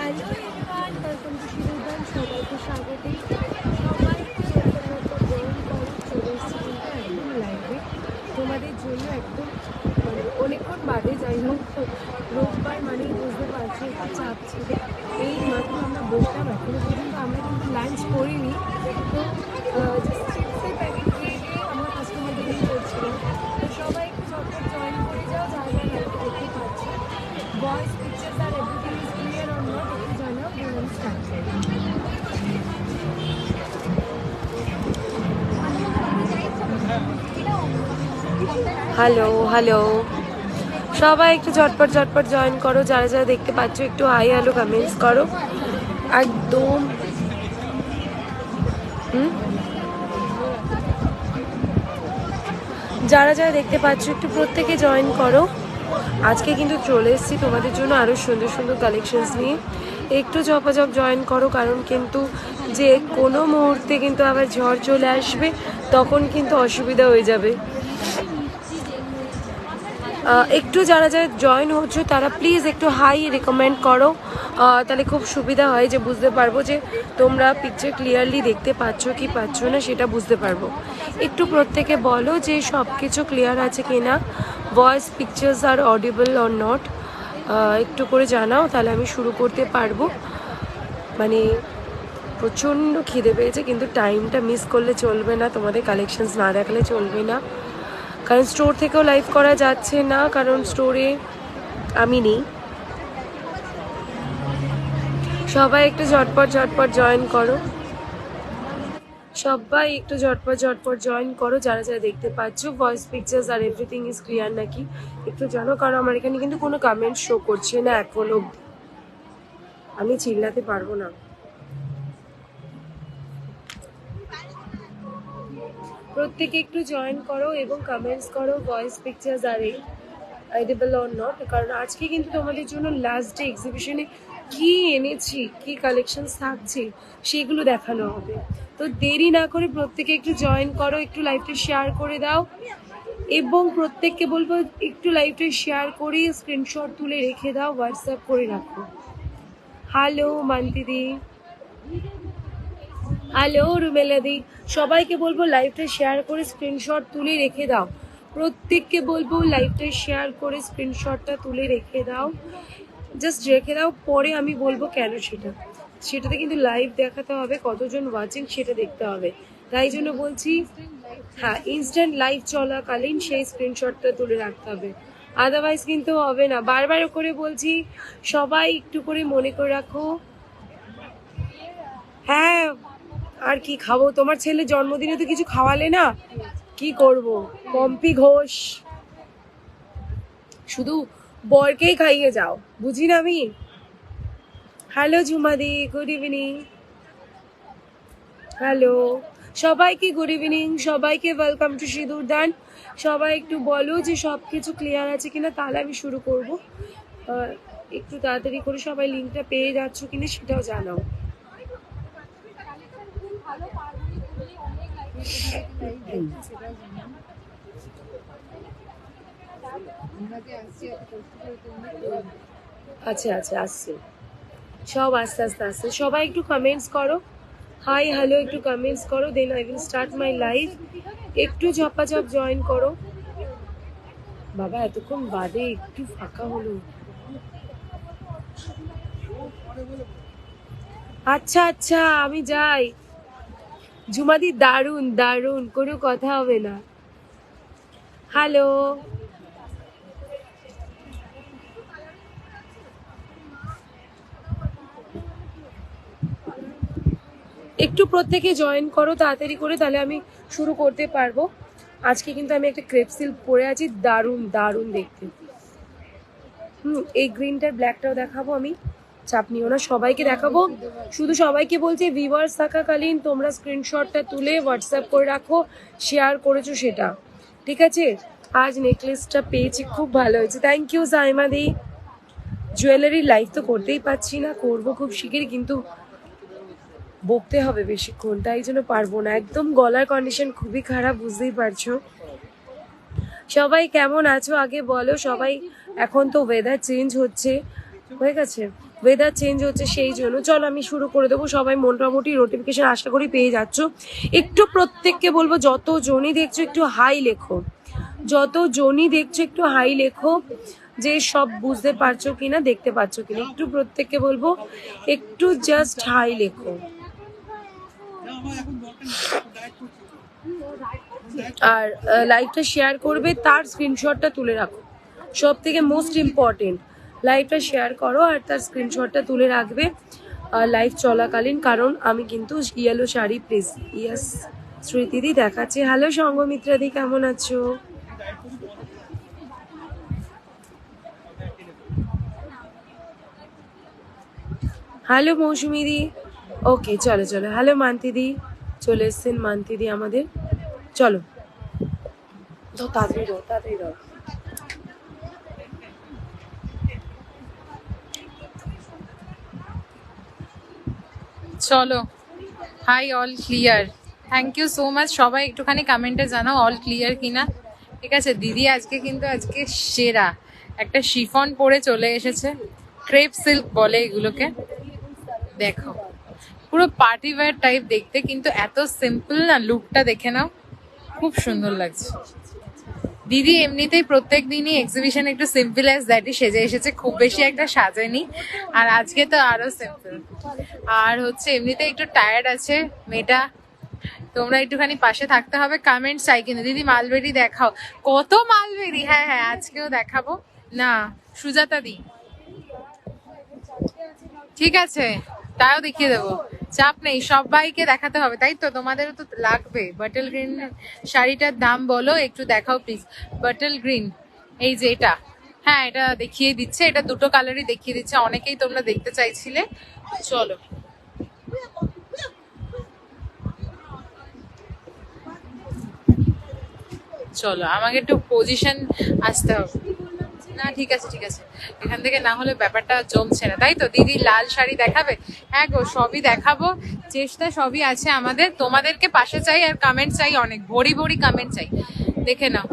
Hello everyone, welcome to শিরোদান। সবাইকে স্বাগতই। সবাই জয়েন করো, চলে এসেছি কিন্তু একদম লাইভে তোমাদের জন্য একদম অনেকক্ষণ বাদে। যাই হোক, রোববার মানেই বুঝতে পারছো একটু চাপ ছিল। এই মাত্র আমরা বসলাম, এখনো পর্যন্ত আমরা কিন্তু লাঞ্চ করিনি। তো জাস্ট চিপসের প্যাকেট খেয়ে দিয়ে আমরা কাস্টমার ডিলিং করছিলাম। তো সবাই একটু ঝটপট জয়েন করে যাও, যা যা লাইভে দেখতে পাচ্ছ। Voice pictures are everything is clear or not একটু জানাও, দেন আমি স্টার্ট করি। হ্যালো হ্যালো, সবাই একটু ঝটপট ঝটপট জয়েন করো, যারা যারা দেখতে পাচ্ছ একটু হাই হ্যালো কমেন্টস করো একদম। যারা যারা দেখতে পাচ্ছ একটু প্রত্যেকে জয়েন করো। আজকে কিন্তু চলে এসেছি তোমাদের জন্য আরও সুন্দর সুন্দর কালেকশনস নিয়ে। একটু ঝপাঝপ জয়েন করো, কারণ কিন্তু যে কোনো মুহূর্তে কিন্তু আবার ঝড় চলে আসবে, তখন কিন্তু অসুবিধা হয়ে যাবে। একটু যারা যারা জয়েন হচ্ছে তারা প্লিজ একটু হাই রেকমেন্ড করো, তাহলে খুব সুবিধা হয়, যে বুঝতে পারবো যে তোমরা পিকচার ক্লিয়ারলি দেখতে পাচ্ছ কি পাচ্ছ না সেটা বুঝতে পারবো। একটু প্রত্যেকে বলো যে সব কিছু ক্লিয়ার আছে কি না, voice pictures are audible or not, একটু করে জানাও, তাহলে আমি শুরু করতে পারবো। মানে প্রচণ্ড খিদে পেয়েছে, কিন্তু টাইমটা মিস করলে চলবে না, তোমাদের কালেকশনস না দেখালে চলবে না। কারণ স্টোর থেকেও লাইভ করা যাচ্ছে না, কারণ স্টোরে আমি নেই। সবাই একটু ঝটপট ঝটপট জয়েন করো, সবাই একটু ঝটপট ঝটপট জয়েন করো, যারা যারা দেখতে পাচ্ছ voice pictures are everything is clear নাকি একটু জানো, কারণ আমার এখানে কিন্তু কোনো কমেন্ট শো করছে না এখনো। আমি চিল্লাতে পারবো না। প্রত্যেকে একটু জয়েন করো এবং কমেন্টস করো voice pictures are audible or not, কারণ আজকে কিন্তু তোমাদের জন্য লাস্ট ডে এক্সিবিশনে কি এনেছি, কি কালেকশন থাকছে সেগুলো দেখানো হবে। তো দেরি না করে প্রত্যেকে একটু জয়েন করো, একটু লাইভটা শেয়ার করে দাও, এবং প্রত্যেককে বলবো একটু লাইভটা শেয়ার করে স্ক্রিনশট তুলে রেখে দাও, হোয়াটসঅ্যাপ করে রাখো। হ্যালো মান্তিদি, হ্যালো রুমেলাদি, সবাইকে বলবো লাইভটা শেয়ার করে স্ক্রিনশট তুলে রেখে দাও। প্রত্যেককে বলবো লাইভটা শেয়ার করে স্ক্রিনশটটা তুলে রেখে দাও, জাস্ট রেখে দাও, পরে আমি বলবো কেন সেটাতে কিন্তু লাইভ দেখাতে হবে, কতজন ওয়াচিং সেটা দেখতে হবে। তাই জন্য বলছি, হ্যাঁ, ইনস্ট্যান্ট লাইভ চলাকালীন সেই স্ক্রিনশটটা তুলে রাখতে হবে, আদারওয়াইজ কিন্তু হবে না। বারবার করে বলছি, সবাই একটু করে মনে করে রাখো। হ্যাঁ, আর কি খাবো, তোমার ছেলে জন্মদিনে তো কিছু খাওয়ালে না, কি করব। পম্পি ঘোষ, শুধু বরকেই খাইয়ে যাও, বুঝি না আমি। হ্যালো ঝুমাদি, গুড ইভিনিং। হ্যালো সবাইকে গুড ইভিনিং, সবাইকে ওয়েলকাম টু সিঁদুর দান। সবাই একটু বলো যে সব কিছু ক্লিয়ার আছে কিনা, তাহলে আমি শুরু করব। একটু তাড়াতাড়ি করে সবাই লিঙ্কটা পেয়ে যাচ্ছ কিনা সেটাও জানাও। আচ্ছা আচ্ছা, আসছে সব, আস্তে আস্তে আসছে। সবাই একটু কমেন্টস করো, হাই হ্যালো একটু কমেন্টস করো, then I will start my live. একটু ঝপাঝপ জয়েন করো। বাবা এতক্ষণ বাদে একটু ফাঁকা হলো। আচ্ছা আচ্ছা, আমি যাই। ঝুমাদি দারুণ দারুণ, কোনো কথা হবে না। হ্যালো, একটু প্রত্যেকে জয়েন করো তাড়াতাড়ি করে, তাহলে আমি শুরু করতে পারবো। আজকে কিন্তু আমি একটা ক্রেপ সিল্ক পরে আছি, দারুণ দারুণ দেখতে। এই গ্রিনটার ব্ল্যাকটাও দেখাবো আমি, চাপ নিও না, সবাইকে দেখাবো। শুধু সবাইকে বলছি, ভিউয়ার্স থাকাকালীন তোমরা স্ক্রিনশটটা তুলে হোয়াটসঅ্যাপ করে রাখো, শেয়ার করেছো সেটা, ঠিক আছে। আজ নেকলেসটা পেয়েছি, খুব ভালো হয়েছে, থ্যাংক ইউ সাইমাদি। জুয়েলারি লাইভ তো করতেই পারছি না, করবো খুব শিগগিরই, কিন্তু বকতে হবে বেশিক্ষণ, তাই জন্য পারবো না। একদম গলার কন্ডিশন খুবই খারাপ, বুঝতেই পারছো। সবাই কেমন আছো আগে বলো সবাই। এখন তো ওয়েদার চেঞ্জ হচ্ছে, হয়ে গেছে, ওয়েদার চেঞ্জ হচ্ছে সেই জন্য। চলো আমি শুরু করে দেবো। সবাই মোটামুটি নোটিফিকেশন আশা করি পেয়ে যাচ্ছ। একটু প্রত্যেককে বলবো যত জনই দেখছো একটু হাই লেখো, যত জনই দেখছো একটু হাই লেখো, যে সব বুঝতে পারছো কিনা, দেখতে পাচ্ছ কিনা। একটু প্রত্যেককে বলবো একটু জাস্ট হাই লেখো। আর লাইভটা শেয়ার করবে, তার স্ক্রিনশটটা তুলে রাখো, সব থেকে মোস্ট ইম্পর্টেন্ট। লাইভটা শেয়ার করো আর তার স্ক্রিনশটটা তুলে রাখবে লাইভ চলাকালীন, কারণ আমি কিন্তু ইয়েলো শাড়ি, প্লিজ। ইয়াস স্মৃতিদি দেখাচ্ছে। হ্যালো সঙ্গমিত্রাদি, কেমন আছো? হ্যালো মৌসুমিদি, ওকে চলো চলো। হ্যালো মান্তিদি, চলে এসছেন মান্তিদি আমাদের। চলো তো তাড়াতাড়ি দাও, তাড়াতাড়ি দাও। চলো, hi, all clear. Thank you so much. সবাই একটুখানি কমেন্টে জানাও অল ক্লিয়ার কিনা। ঠিক আছে, দিদি আজকে সেরা একটা শিফন পরে চলে এসেছে। ক্রেপ সিল্ক বলে এগুলোকে। দেখো, পুরো পার্টি ওয়্যার টাইপ দেখতে, কিন্তু এত সিম্পল না। লুকটা দেখে নাও, খুব সুন্দর লাগছে। দিদি এমনিতেই প্রত্যেক দিনই এক্সিবিশন একটু সিম্পল অ্যাজ দ্যাটই সেজে এসেছে, খুব বেশি একটা সাজেনি। আর আজকে তো আরো সিম্পল। আর হচ্ছে এমনিতে একটু টায়ার্ড আছে মেয়েটা, তোমরা একটুখানি পাশে থাকতে হবে। কমেন্ট চাই কিন্তু দিদি, মালবেরি দেখাও। কত মালবেরি? হ্যাঁ হ্যাঁ, আজকেও দেখাবো না। সুজাতা দি, ঠিক আছে, তাও দেখিয়ে দেবো, চাপ নেই। সবাইকে দেখাতে হবে, তাই তো? তোমাদেরও তো লাগবে। বাটল গ্রিন শাড়িটার দাম বলো একটু, দেখাও প্লিজ। বাটল গ্রিন, এই যে এটা, হ্যাঁ এটা দেখিয়ে দিচ্ছে। এটা দুটো কালারই দেখিয়ে দিচ্ছে, অনেকেই তোমরা দেখতে চাইছিলে। চলো, চলো, আমাকে একটু পজিশন আসতে হবে। না ঠিক আছে ঠিক আছে, এখান থেকে না হলে ব্যাপারটা জমছে না, তাই তো? দিদি লাল শাড়ি দেখাবে? হ্যাঁ গো, সবই দেখাবো, চেষ্টা সবই আছে আমাদের। তোমাদেরকে পাশে চাই আর কমেন্ট চাই, অনেক ভরি ভরি কমেন্ট চাই। দেখে নাও,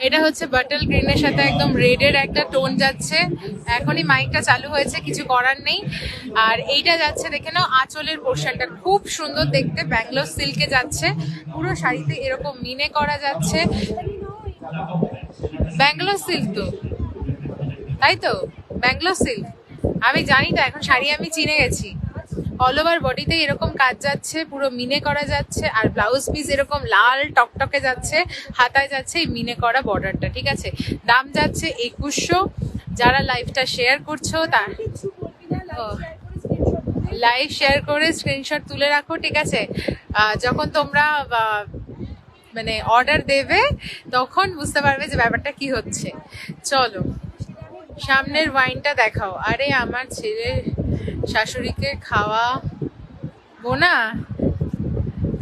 এটা হচ্ছে বাটল গ্রিনের সাথে একদম রেডের একটা টোন যাচ্ছে। এখনই মাইকটা চালু হয়েছে, কিছু করার নেই। আর এইটা যাচ্ছে, দেখে নাও, আঁচলের পোর্শনটা খুব সুন্দর দেখতে, ব্যাঙ্গালোর সিল্কে যাচ্ছে। পুরো শাড়িতে এরকম মিনে করা যাচ্ছে। ব্যাঙ্গালোর সিল্ক তো, তাই তো? ব্যাঙ্গালোর সিল্ক, আমি জানি তো, এখন শাড়ি আমি চিনে গেছি। অল ওভার বডিতে এরকম কাজ যাচ্ছে, পুরো মিনে করা যাচ্ছে। আর ব্লাউজ পিস এরকম লাল টকটকে যাচ্ছে, হাতায় যাচ্ছে এই মিনে করা বর্ডারটা। ঠিক আছে, দাম যাচ্ছে 2100। যারা লাইভটা শেয়ার করছো তার লাইভ শেয়ার করে স্ক্রিনশট তুলে রাখো। ঠিক আছে, যখন তোমরা মানে অর্ডার দেবে তখন বুঝতে পারবে যে ব্যাপারটা কি হচ্ছে। চলো, সামনের ওয়াইনটা দেখাও। আরে আমার ছেলে শাশুড়িকে খাওয়াবো না,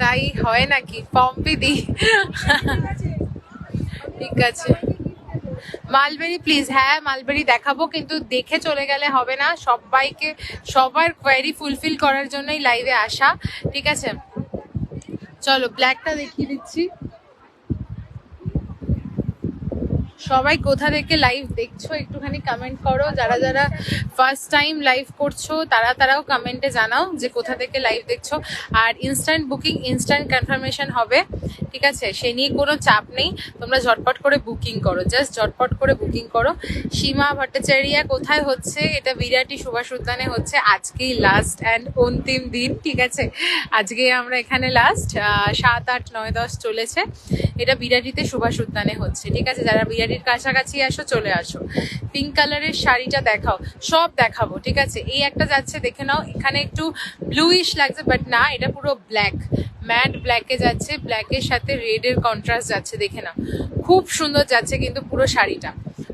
তাই হয় নাকি? পম্পি দি, ঠিক আছে। মালবেরি প্লিজ, হ্যাঁ মালবেরি দেখাবো, কিন্তু দেখে চলে গেলে হবে না। সবাইকে সবার কোয়ারি ফুলফিল করার জন্যই লাইভে আসা। ঠিক আছে, চলো ব্ল্যাকটা দেখিয়ে দিচ্ছি। সবাই কোথা থেকে লাইভ দেখছো একটুখানি কমেন্ট করো। যারা যারা ফার্স্ট টাইম লাইভ করছো তারাও কমেন্টে জানাও যে কোথা থেকে লাইভ দেখছো। আর ইনস্ট্যান্ট বুকিং, ইনস্ট্যান্ট কনফার্মেশন হবে। ঠিক আছে, সে নিয়ে কোনো চাপ নেই। তোমরা ঝটপট করে বুকিং করো, জাস্ট ঝটপট করে বুকিং করো। সীমা ভট্টাচার্য কোথায় হচ্ছে? এটা বিরাটি সুভাষ উদ্যানে হচ্ছে। আজকেই লাস্ট অ্যান্ড অন্তিম দিন। ঠিক আছে, আজকে আমরা এখানে লাস্ট, 7, 8, 9, 10 চলেছে। এটা বিরাটিতে সুভাষ উদ্যানে হচ্ছে। ঠিক আছে, যারা বিরাটির কাছাকাছি আসো চলে আসো। পিঙ্ক কালারের শাড়িটা দেখাও, সব দেখাবো। ঠিক আছে, এই একটা যাচ্ছে, দেখে নাও। এখানে একটু ব্লুইশ লাগছে, বাট না, এটা পুরো ব্ল্যাক, ম্যাট ব্ল্যাকে যাচ্ছে। ব্ল্যাকের সাথে রেডের কন্ট্রাস্ট যাচ্ছে, দেখে নাও, খুব সুন্দর যাচ্ছে কিন্তু পুরো শাড়িটা।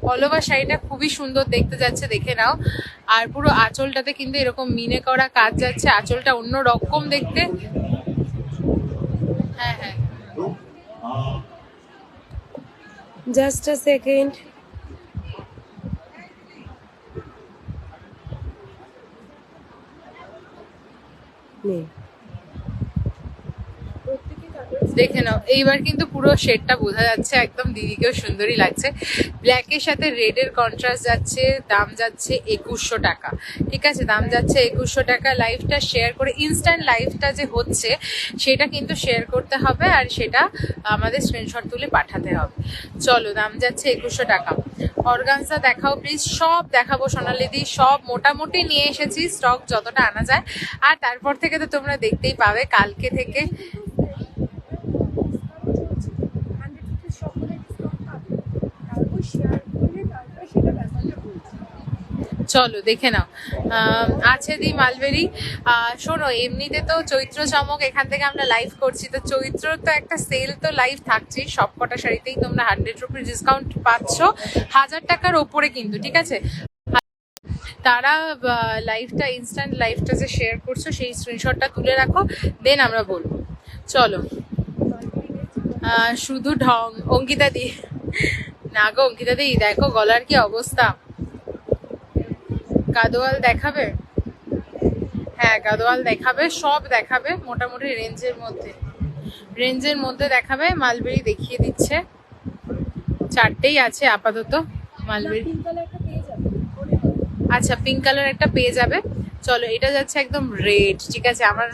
অল ওভার শাড়িটা খুবই সুন্দর দেখতে যাচ্ছে, দেখে নাও। আর পুরো আঁচলটাতে কিন্তু এরকম মিনে করা কাজ যাচ্ছে, আঁচলটা অন্য রকম দেখতে। হ্যাঁ হ্যাঁ, জাস্ট আ সেকেন্ড। নে, প্রত্যেকে দেখে নাও, এইবার কিন্তু পুরো শেডটা বোঝা যাচ্ছে, একদম দিদিকেও সুন্দরী লাগছে। ব্ল্যাকের সাথে রেডের কন্ট্রাস্ট যাচ্ছে, দাম যাচ্ছে 2100 টাকা। ঠিক আছে, দাম যাচ্ছে 2100 টাকা। লাইভটা শেয়ার করে, ইনস্ট্যান্ট লাইভটা যে হচ্ছে সেটা কিন্তু শেয়ার করতে হবে, আর সেটা আমাদের স্ক্রিনশট তুলে পাঠাতে হবে। চলো, দাম যাচ্ছে 2100 টাকা। অর্গানজা দেখাও প্লিজ। সব দেখাবো সোনালিদি, সব মোটামুটি নিয়ে এসেছি, স্টক যতটা আনা যায়। আর তারপর থেকে তো তোমরা দেখতেই পাবে, কালকে থেকে চলো দেখে নাও। আছে দি মালবেরি। শোনো, এমনিতে তো চৈত্র চমক এখান থেকে আমরা লাইভ করছি, তো চৈত্র তো একটা সেল তো লাইভ থাকছেই, সব কটা শাড়িতেই তোমরা 100 রুপির ডিসকাউন্ট পাচ্ছ, 1000 টাকার ওপরে কিন্তু। ঠিক আছে, তারা লাইভটা, ইনস্ট্যান্ট লাইভটা যে শেয়ার করছো সেই স্ক্রিনশটটা তুলে রাখো, দেন আমরা বলবো। চলো, শুধু ঢং। অঙ্কিতা দি, না গো অঙ্কিতা দি, দেখো গলার কি অবস্থা। গাদোয়াল দেখাবে? হ্যাঁ, গাদোয়াল দেখাবে, সব দেখাবে মোটামুটি রেঞ্জের মধ্যে দেখাবে। মালবেরি দেখিয়ে দিচ্ছে, 4টেই আছে আপাতত মালবেরি। আচ্ছা, পিঙ্ক কালার একটা পেয়ে যাবে। চলো, এটা যাচ্ছে একদম রেড। ঠিক আছে, আমার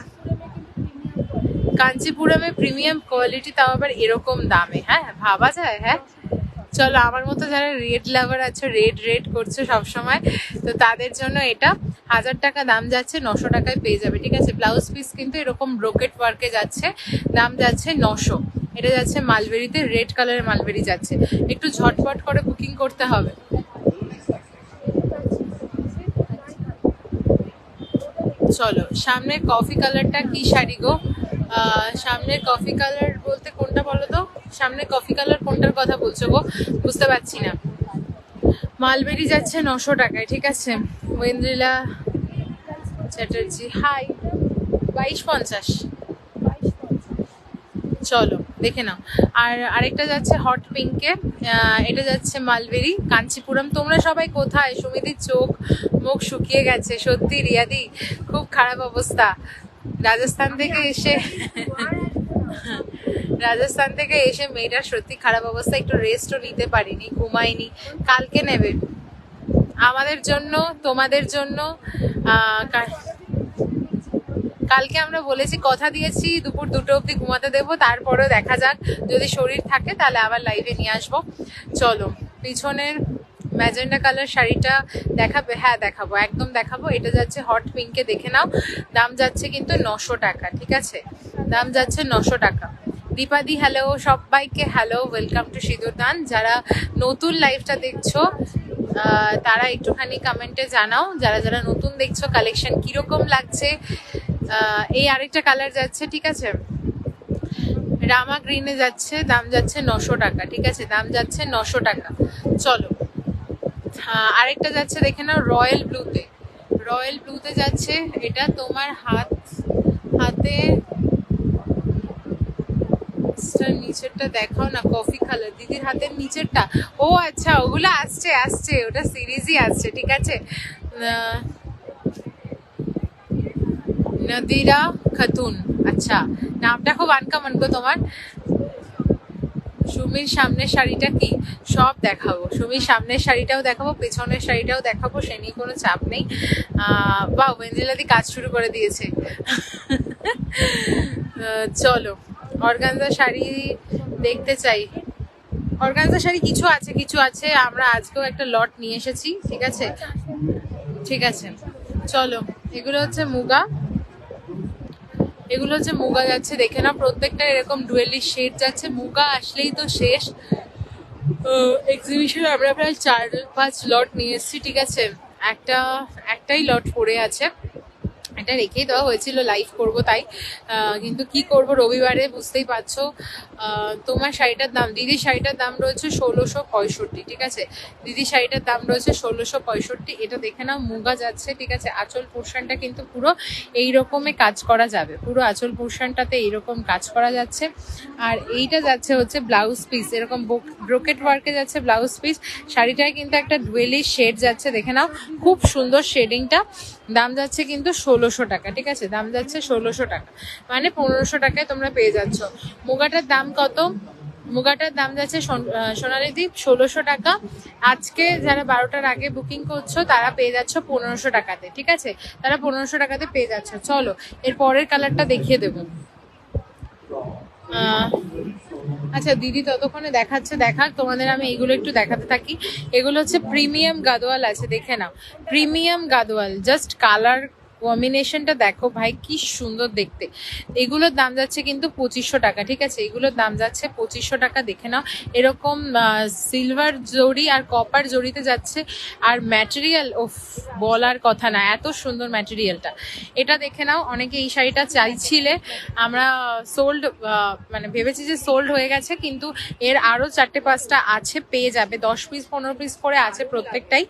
কাঞ্চিপুরমে প্রিমিয়াম কোয়ালিটি, তাও আবার এরকম দামে, হ্যাঁ ভাবা যায়। হ্যাঁ, চলো, আমার মতো যারা রেড লাভার আছে, রেড করছে সবসময়, তো তাদের জন্য এটা 1000 টাকা দাম যাচ্ছে, 900 টাকায় পেয়ে যাবে। ঠিক আছে, ব্লাউজ পিস কিন্তু এরকম ব্রোকেট ওয়ার্কে যাচ্ছে, দাম যাচ্ছে 900। এটা যাচ্ছে মালবেরিতে, রেড কালারের মালবেরি যাচ্ছে। একটু ঝটপট করে বুকিং করতে হবে। চলো, সামনের কফি কালারটা কি শাড়ি গো? সামনের কফি কালার বলতে কোনটা বলো তো? সামনের কফি কালার কোনটার কথা বলছো গো? বুঝতে পারছি না। মালবেরি যাচ্ছে 900 টাকায়। ঠিক আছে, ওয়েন্দ্রিলা চ্যাটার্জি, হাই। 2250। চলো দেখে নাও। আর আরেকটা যাচ্ছে হট পিঙ্কে, এটা যাচ্ছে মালবেরি কাঞ্চিপুরম। তোমরা সবাই কোথায়? সুমিদির চোখ মুখ শুকিয়ে গেছে সত্যি। রিয়াদি, খুব খারাপ অবস্থা। রাজস্থান থেকে এসে মেয়েটার সত্যি খারাপ অবস্থা, একটু রেস্টও নিতে পারিনি, ঘুমাইনি। কালকে নেবে আমাদের জন্য, তোমাদের জন্য। কালকে আমরা বলেছি, কথা দিয়েছি দুপুর 2টো অবধি ঘুমাতে দেবো, তারপরেও দেখা যাক, যদি শরীর থাকে তাহলে আবার লাইভে নিয়ে আসবো। চলো, পিছনের ম্যাজেন্ডা কালার শাড়িটা দেখাবে? হ্যাঁ দেখাবো, একদম দেখাবো। এটা যাচ্ছে হট পিঙ্কে, দেখে নাও। দাম যাচ্ছে কিন্তু 900 টাকা। ঠিক আছে, দাম যাচ্ছে 900 টাকা। দীপাদি হ্যালো, সবাইকে হ্যালো, ওয়েলকাম টু সিঁদুর দান। যারা নতুন লাইভটা দেখছো তারা একটুখানি কমেন্টে জানাও, যারা যারা নতুন দেখছো কালেকশন কিরকম লাগছে। এই আরেকটা কালার যাচ্ছে, ঠিক আছে, রামা গ্রিনে যাচ্ছে, দাম যাচ্ছে 900 টাকা। ঠিক আছে, দাম যাচ্ছে 900 টাকা। চলো, আরেকটা যাচ্ছে দেখে নাও, রয়্যাল ব্লুতে যাচ্ছে। এটা তোমার হাতে নিচেরটা দেখাও না, কফি কালার। দিদির হাতের নিচেরটা, ও আচ্ছা, ওগুলো আসছে, ওটা সিরিজই আসছে। ঠিক আছে, নদিরা খাতুন, আচ্ছা, নামটা খুব আনকমন গো তোমার। সুমির সামনের শাড়িটা কি? সব দেখাবো, সুমির সামনের শাড়িটাও দেখাবো, পেছনের শাড়িটাও দেখাবো, সে নিয়ে কোনো চাপ নেই। বা ওয়েন্দ্রিলাদি কাজ শুরু করে দিয়েছে। চলো, অর্গানজা শাড়ি দেখতে চাই। অর্গানজা শাড়ি কিছু আছে, আমরা আজকেও একটা লট নিয়ে এসেছি। ঠিক আছে, চলো, এগুলো হচ্ছে মুগা যাচ্ছে, দেখে না, প্রত্যেকটা এরকম ডুয়েলি শেড যাচ্ছে। মুগা আসলেই তো শেষ। এক্সিবিশনে আমরা প্রায় 4-5 লট নিয়ে এসেছি। ঠিক আছে, একটাই লট পড়ে আছে, এটা রেখেই দেওয়া হয়েছিল লাইভ করব তাই, কিন্তু কি করব, রবিবারে বুঝতেই পারছো। তোমার শাড়িটার দাম, দিদির শাড়িটার দাম রয়েছে 1665। ঠিক আছে, দিদির শাড়িটার দাম রয়েছে 1665। এটা দেখে নাও, মুগা যাচ্ছে। ঠিক আছে, আঁচল পোর্শনটা কিন্তু পুরো এই রকমে কাজ করা যাবে, পুরো আঁচল পোর্শনটাতে এইরকম কাজ করা যাচ্ছে। আর এইটা যাচ্ছে হচ্ছে ব্লাউজ পিস, এরকম ব্রোকেট ওয়ার্কে যাচ্ছে ব্লাউজ পিস। শাড়িটায় কিন্তু একটা ডুয়েলি শেড যাচ্ছে, দেখে নাও, খুব সুন্দর শেডিংটা। দাম যাচ্ছে কিন্তু 1600 টাকা, ঠিক আছে, দাম যাচ্ছে 1600 টাকা, মানে 1500 টাকায় তোমরা পেয়ে যাচ্ছ। মুগাটার দাম কত? মুগাটার দাম যাচ্ছে সোনালী দ্বীপ 1600 টাকা। আজকে যারা 12টার আগে বুকিং করছো তারা পেয়ে যাচ্ছ 1500 টাকাতে, ঠিক আছে, তারা 1500 টাকাতে পেয়ে যাচ্ছ। চলো এর পরের কালারটা দেখিয়ে দেবো। আচ্ছা দিদি ততক্ষণে দেখাচ্ছে, দেখাক, তোমাদের আমি এইগুলো একটু দেখাতে থাকি। এগুলো হচ্ছে প্রিমিয়াম গাদোয়াল আছে, দেখে নাও, প্রিমিয়াম গাদোয়াল, জাস্ট কালার কম্বিনেশনটা দেখো ভাই কি সুন্দর দেখতে। এগুলোর দাম যাচ্ছে কিন্তু 2500 টাকা, ঠিক আছে, এগুলোর দাম যাচ্ছে 2500 টাকা, দেখে নাও। এরকম সিলভার জড়ি আর কপার জড়িতে যাচ্ছে, আর ম্যাটেরিয়াল ও বলার কথা না, এত সুন্দর ম্যাটেরিয়ালটা। এটা দেখে নাও, অনেকে এই শাড়িটা চাইছিলে, আমরা সোল্ড, মানে ভেবেছি যে সোল্ড হয়ে গেছে, কিন্তু এর আরও 4-5টা আছে, পেয়ে যাবে, 10 পিস 15 পিস করে আছে প্রত্যেকটাই।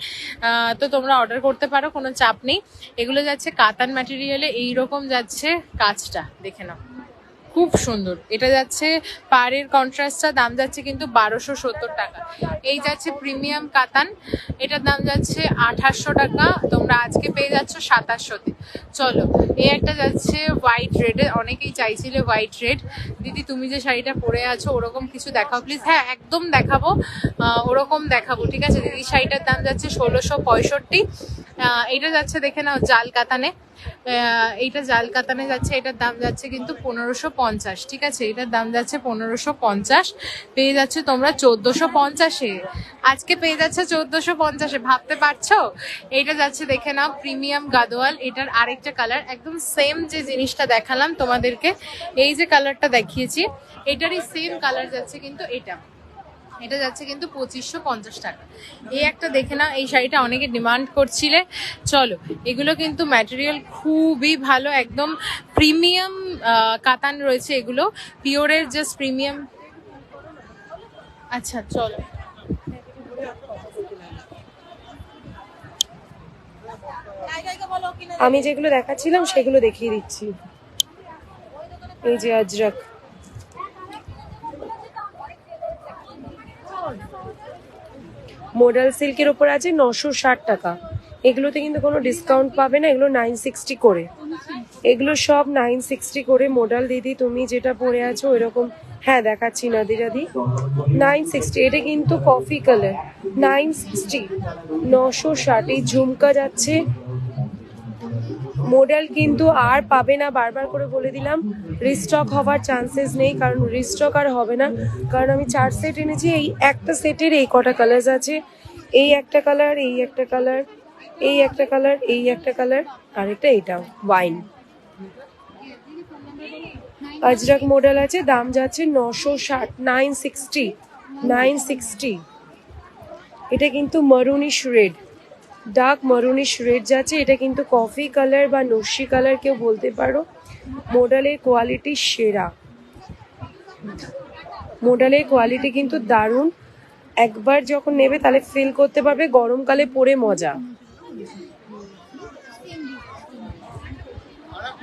তো তোমরা অর্ডার করতে পারো, কোনো চাপ নেই। এগুলো যাচ্ছে কাতান ম্যাটেরিয়ালে, এইরকম যাচ্ছে কাজটা, দেখে নাও খুব সুন্দর। এটা যাচ্ছে পাড়ের কন্ট্রাস্টটা, দাম যাচ্ছে কিন্তু 1270 টাকা। এই যাচ্ছে প্রিমিয়াম কাতান, এটার দাম যাচ্ছে 2800 টাকা, তোমরা আজকে পেয়ে যাচ্ছ 2700-তে। চলো এই একটা যাচ্ছে হোয়াইট রেড, অনেকেই চাইছিলে হোয়াইট রেড, দিদি তুমি যে শাড়িটা পরে আছো ওরকম কিছু দেখাও প্লিজ। হ্যাঁ একদম দেখাবো, ওরকম দেখাবো, ঠিক আছে। দিদি শাড়িটার দাম যাচ্ছে 1665। এটা যাচ্ছে দেখে নাও জাল কাতানে, এইটা জাল কাতানে যাচ্ছে, এটার দাম যাচ্ছে কিন্তু 1550, ঠিক আছে, এটার দাম যাচ্ছে 1550, পেয়ে যাচ্ছে তোমরা 1450-এ, আজকে পেয়ে যাচ্ছে 1450-এ, ভাবতে পারছো। এইটা যাচ্ছে দেখে নাও প্রিমিয়াম গাদোয়াল, এটার আরেকটা কালার একদম সেম, যে জিনিসটা দেখালাম তোমাদেরকে, এই যে কালারটা দেখিয়েছি এটারই সেম কালার যাচ্ছে কিন্তু এটা যাচ্ছে কিন্তু 2550 টাকা। এই একটা দেখে না, এই শাড়িটা অনেকে ডিমান্ড করছিলে। চলো এগুলো কিন্তু ম্যাটেরিয়াল খুবই ভালো, একদম প্রিমিয়াম কাতান রয়েছে, এগুলো পিওরের জাস্ট প্রিমিয়াম। আচ্ছা চলো আমি যেগুলো দেখাচ্ছিলাম সেগুলো দেখিয়ে দিচ্ছি। এই যে আজরাক, মোডাল সিল্কের ওপর আছে 960 টাকা। এগুলোতে কিন্তু কোনো ডিসকাউন্ট পাবে না, এগুলো 960 করে, এগুলো সব 960 করে। মোডাল দিদি তুমি যেটা পরে আছো ওইরকম, হ্যাঁ দেখাচ্ছি নাদিরাদি, 960। এটা কিন্তু কফি কালার, 960, 960। এই ঝুমকা যাচ্ছে, মডেল কিন্তু আর পাবে না, বারবার করে বলে দিলাম, রিস্টক হওয়ার চান্সেস নেই, কারণ রিস্টক আর হবে না, কারণ আমি 4 সেট এনেছি। এই একটা সেটের এই কটা কালার আছে, এই একটা কালার, এই একটা কালার, এই একটা কালার, এই একটা কালার, আর একটা এইটা ওয়াইন। আজরাক মডেল আছে, দাম যাচ্ছে 960, 960, 960। এটা কিন্তু মারুনিশ রেড, ডার্ক মারুনিশ রেড যাচ্ছে, এটা কিন্তু কফি কালার বা নস্যি কালার কেউ বলতে পারো। মোডালের কোয়ালিটি সেরা, মোডালের কোয়ালিটি কিন্তু দারুণ, একবার যখন নেবে তাহলে ফিল করতে পারবে গরমকালে পরে মজা।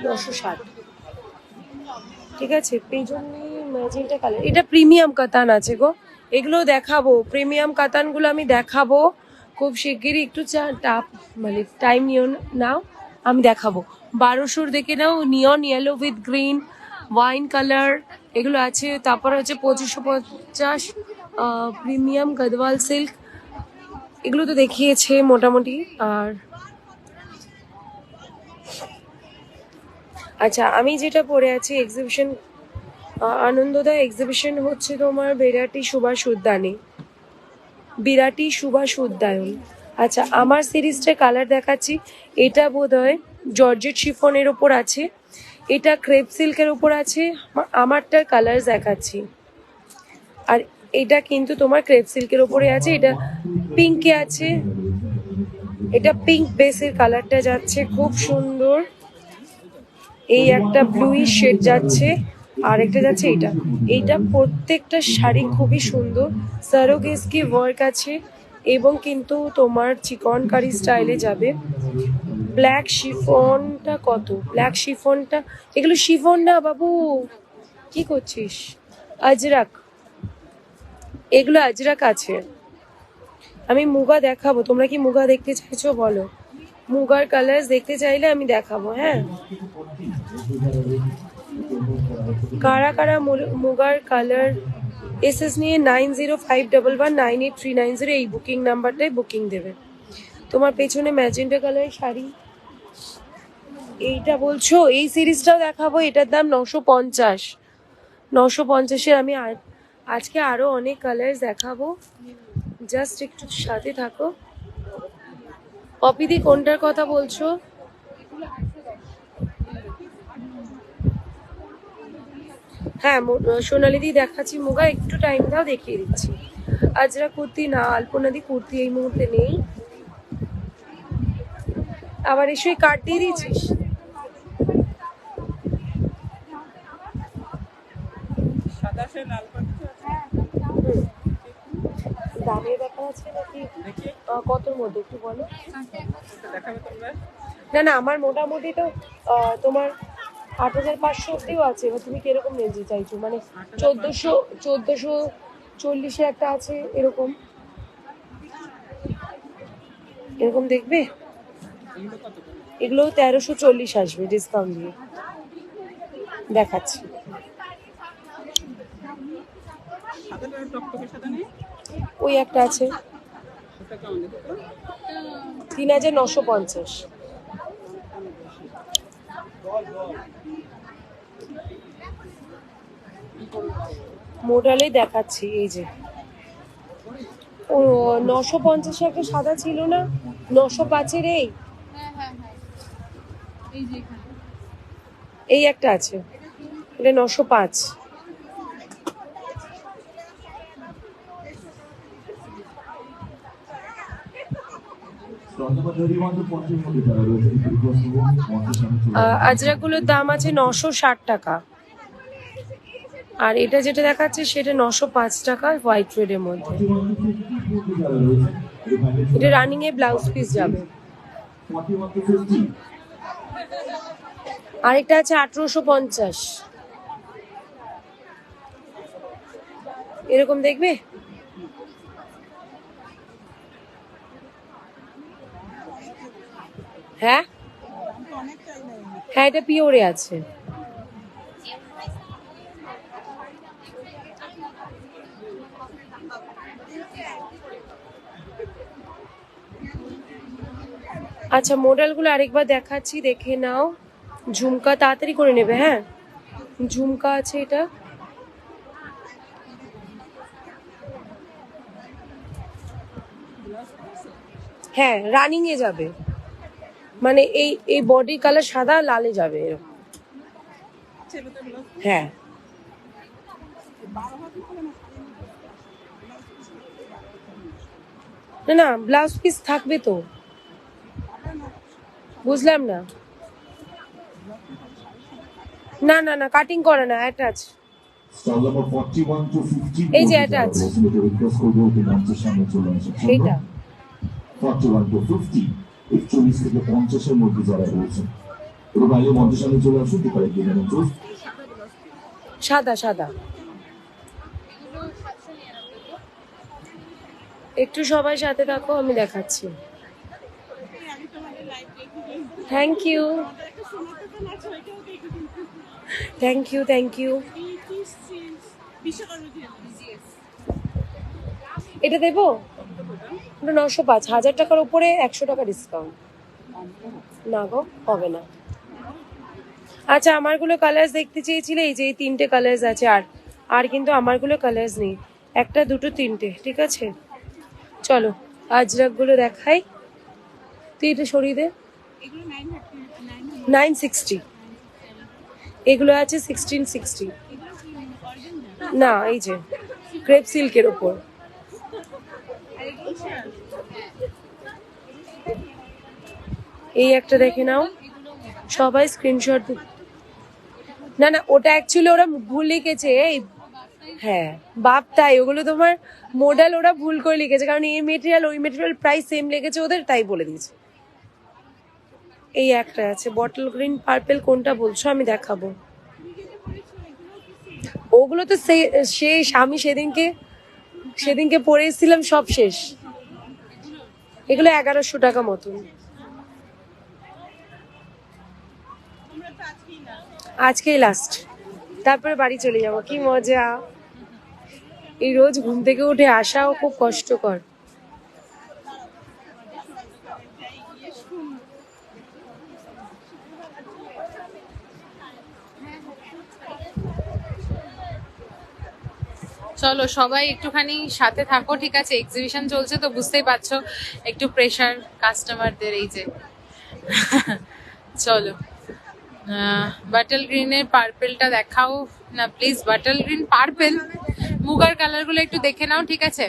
960, ঠিক আছে। পেজনে ম্যাজেন্টা কালার, এটা প্রিমিয়াম কাতান আছে গো, এগুলো দেখাবো, প্রিমিয়াম কাতানগুলো আমি দেখাবো খুব শিগগিরই, একটু মানে টাইম নিও নাও, আমি দেখাবো। 1200 দেখে নাও, neon yellow with green, wine colour, এগুলো আছে। তারপর হচ্ছে 2550 প্রিমিয়াম গদওয়াল সিল্ক, এগুলো তো দেখিয়েছে মোটামুটি। আর আচ্ছা আমি যেটা পরে আছি এক্সিবিশন, আনন্দদা এক্সিবিশন হচ্ছে তোমার বিরাটি সুভাষ উদ্যানে, বিরাটি সুভাষ উদ্যায়ন। আচ্ছা আমার সিরিজটার কালার দেখাচ্ছি, এটা বোধহয় জর্জেট শিফনের ওপর আছে, এটা ক্রেপ সিল্কের ওপর আছে, আমারটার কালার দেখাচ্ছি। আর এটা কিন্তু তোমার ক্রেপ সিল্কের ওপরে আছে, এটা পিঙ্কে আছে, এটা পিঙ্ক বেসের কালারটা যাচ্ছে খুব সুন্দর। এই একটা ব্লুইশ শেড যাচ্ছে, আর একটা যাচ্ছে এইটা, এইটা প্রত্যেকটা শাড়ি খুবই সুন্দর, সারোগেসকি ওয়ার্ক আছে, এবং কিন্তু তোমার চিকনকারি স্টাইলে যাবে। ব্ল্যাক শিফনটা কত? ব্ল্যাক শিফনটা, এগুলো শিফন না বাবু, কি করছিস? আজরাক, এগুলো আজরাক আছে। আমি মুগা দেখাবো, তোমরা কি মুগা দেখতে চাইছো বলো? মুগার কালার দেখতে চাইলে আমি দেখাবো। হ্যাঁ, কারা কারা মুগার কালার এসএস নিয়ে 9051198390 এই বুকিং নাম্বারটাই বুকিং দেবে। তোমার পেছনে ম্যাজেন্টা কালার শাড়ি এইটা বলছো, এই সিরিজটাও দেখাবো। এটার দাম 950। 950-এর আমি আজকে আরো অনেক কালার দেখাবো, জাস্ট একটু সাথে থাকো। অপিদি কোনটার কথা বলছো? হ্যাঁ, সোনালিদি দেখাচ্ছি মুগা, একটু টাইম দাও, দেখিয়ে দিচ্ছি। আজরা কুর্তি না, আলপনাদি কুর্তি এই মুহূর্তে নেই। আবার এসে কাট দিয়ে দিয়েছিস। দামের ব্যাপার আছে নাকি? কতর মধ্যে একটু বলো। না না, আমার মোটামুটি তো তোমার 8500 অব্দিও আছে। এবার তুমি কিরকম রেঞ্জে চাইছো, মানে 1440-এ একটা আছে, এরকম এরকম দেখবে। এগুলো 1340 আসবে ডিসকাউন্ট দিয়ে, দেখাচ্ছি। ওই একটা আছে 3950। মোডালেই দেখাচ্ছি, এই যে ও 950 একটা সাদা ছিল না, 905-এর এই একটা আছে, এটা 905। আজরাগুলোর দাম আছে 960 টাকা, আর এটা যেটা দেখাচ্ছে সেটা 905 টাকা হোয়াইট রেডের মধ্যে। এটা রানিং এ ব্লাউজ পিস যাবে। আরেকটা আছে 1850, এরকম দেখবে। হ্যাঁ হ্যাঁ, এটা পিওরে আছে। আচ্ছা, মডেলগুলো আরেকবার দেখাচ্ছি, দেখে নাও। ঝুমকা তাড়াতাড়ি করে নেবে। হ্যাঁ, ঝুমকা আছে এটা, হ্যাঁ রানিং এ যাবে, মানে এই এই বডি কালার সাদা, লালে যাবে এরকম। হ্যাঁ, না না, ব্লাউজ পিস থাকবে তো। বুঝলাম না। না না না, কাটিং করে না, অ্যাটাচ। এই যে অ্যাটাচ, সেইটা 41 to 50, 41 থেকে 50-এর মধ্যে যারা রয়েছেন, এবার বাইরে মঞ্চের সামনে চলে আসুন। সাদা সাদা। একটু সবাই সাথে থাকো, আমি দেখাচ্ছি। Thank you, thank you, thank you. এটা দেবো 905, 1000 টাকার উপরে 100 টাকা ডিসকাউন্ট। না গো, হবে না। আচ্ছা, আমারগুলো কালার্স দেখতে চেয়েছিলে, এই যে এই 3টে কালার্স আছে, আর কিন্তু আমারগুলো কালার্স নেই, 1, 2, 3টে। ঠিক আছে, চলো আজরাকগুলো দেখাই। তুই এটা সরিয়ে দে। 960, এগুলো আছে 1660। না, এই যে ক্রেপ সিল্কের ওপর। এই একটা দেখে নাও, সবাই স্ক্রিনশট। না না, ওটা অ্যাকচুয়ালি ওরা ভুল লিখেছে। এই হ্যাঁ বাপ, তাই ওগুলো তোমার মডেল ওরা ভুল করে লিখেছে, কারণ এই মেটেরিয়াল ওই মেটেরিয়াল প্রাইস সেম লেগেছে ওদের, তাই বলে দিয়েছে। এই একটা আছে বটল গ্রিন পার্পেল, কোনটা বলছো আমি দেখাবো। ওগুলো তো শেষ, আমি সেদিনকে পরে এসেছিলাম, সব শেষ। এগুলো 1100 টাকা মতন। আজকেই লাস্ট, তারপরে বাড়ি চলে যাবো। কি মজা! এই রোজ ঘুম থেকে উঠে আসাও খুব কষ্টকর। চলো সবাই একটুখানি সাথে থাকো, ঠিক আছে? এক্সিবিশন চলছে তো বুঝতেই পারছো, একটু প্রেশার কাস্টমারদের, এই যে। চলো, বাটল গ্রিনের পার্পেলটা দেখাও না প্লিজ। বাটল গ্রিন পার্পেল মুগার কালারগুলো একটু দেখে নাও, ঠিক আছে?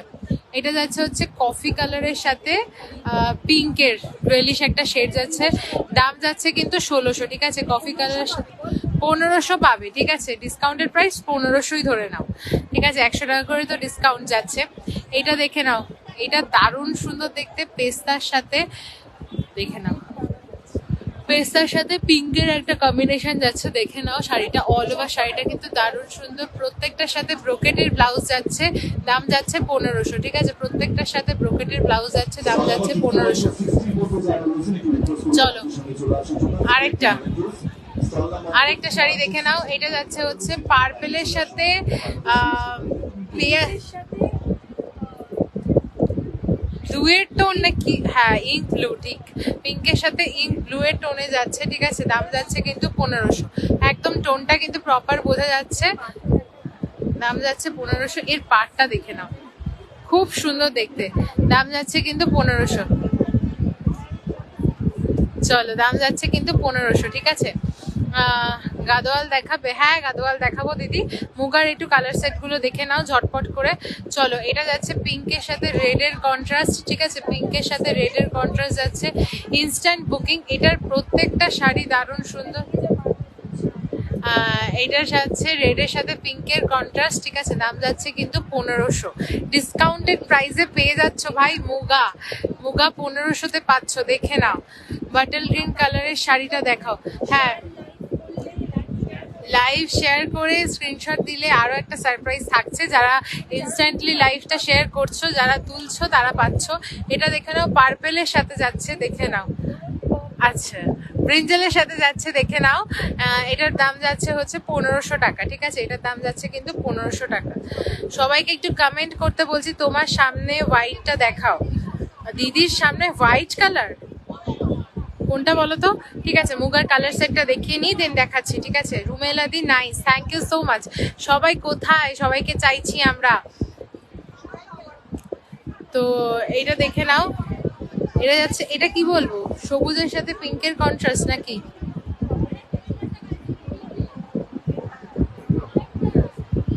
এটা যাচ্ছে হচ্ছে কফি কালারের সাথে পিঙ্কের ডুয়েলিশ একটা শেড যাচ্ছে। দাম যাচ্ছে কিন্তু 1600, ঠিক আছে? কফি কালারের সাথে 1500 পাবে, ঠিক আছে? ডিসকাউন্টের প্রাইস 1500ই ধরে নাও, ঠিক আছে? 100 টাকা করে তো ডিসকাউন্ট যাচ্ছে। এটা দেখে নাও, এটা দারুণ সুন্দর দেখতে, পেস্তার সাথে। দেখে নাও, পেস্তার সাথে পিঙ্কের একটা কম্বিনেশন যাচ্ছে, দেখে নাও শাড়িটা। অল ওভার শাড়িটা কিন্তু দারুণ সুন্দর। প্রত্যেকটার সাথে ব্রোকেটের ব্লাউজ যাচ্ছে, দাম যাচ্ছে 1500, ঠিক আছে? প্রত্যেকটার সাথে ব্রোকেটের ব্লাউজ যাচ্ছে, দাম যাচ্ছে 1500। চলো আরেকটা শাড়ি দেখে নাও। এটা যাচ্ছে হচ্ছে পার্পেলের সাথে ব্লুয়ের টোন নাকি, হ্যাঁ ইঙ্ক ব্লু, ঠিক। পিঙ্কের সাথে ইঙ্ক ব্লুয়ের টোনে যাচ্ছে, ঠিক আছে? দাম যাচ্ছে কিন্তু 1500। একদম টোনটা কিন্তু প্রপার বোঝা যাচ্ছে, দাম যাচ্ছে 1500। এর পাড়টা দেখে নাও, খুব সুন্দর দেখতে, দাম যাচ্ছে কিন্তু 1500। চলো, দাম যাচ্ছে কিন্তু 1500, ঠিক আছে? গাদোয়াল দেখাবে? হ্যাঁ গাদোয়াল দেখাবো দিদি। মুগার একটু কালার সেট গুলো দেখে নাও ঝটপট করে। চলো, এটা যাচ্ছে পিঙ্কের সাথে রেডের কন্ট্রাস্ট, ঠিক আছে? পিঙ্কের সাথে রেডের কন্ট্রাস্ট যাচ্ছে, ইনস্ট্যান্ট বুকিং। এটার প্রত্যেকটা শাড়ি দারুণ সুন্দর। এটার যাচ্ছে রেডের সাথে পিঙ্কের কন্ট্রাস্ট, ঠিক আছে? দাম যাচ্ছে কিন্তু 1500। ডিসকাউন্টেড প্রাইসে পেয়ে যাচ্ছ ভাই, মুগা 1500তে পাচ্ছ, দেখে নাও। বাটল গ্রিন কালারের শাড়িটা দেখাও। হ্যাঁ, লাইভ শেয়ার করে স্ক্রিনশট দিলে আরো একটা সারপ্রাইজ থাকছে। যারা ইনস্ট্যান্টলি লাইভটা শেয়ার করছো, যারা তুলছো, তারা পাচ্ছ। এটা দেখে নাও, পার্পেলের সাথে যাচ্ছে, দেখে নাও। আচ্ছা, ব্রিঞ্জালের সাথে যাচ্ছে, দেখে নাও। এটার দাম যাচ্ছে হচ্ছে 1500 টাকা, ঠিক আছে? এটার দাম যাচ্ছে কিন্তু 1500 টাকা। সবাইকে একটু কমেন্ট করতে বলছি, তোমার সামনে হোয়াইটটা দেখাও। দিদির সামনে হোয়াইট কালার কোনটা বলো তো? ঠিক আছে, মুগার কালার সেটটা দেখিয়ে নিই, দেন দেখাচ্ছি, ঠিক আছে? রুমেলাদি nice, thank you so much. সবাই কোথায়? সবাইকে চাইছি আমরা। তো এইটা দেখে নাও, এটা যাচ্ছে, এটা কি বলবো, সবুজের সাথে পিঙ্কের কন্ট্রাস্ট নাকি?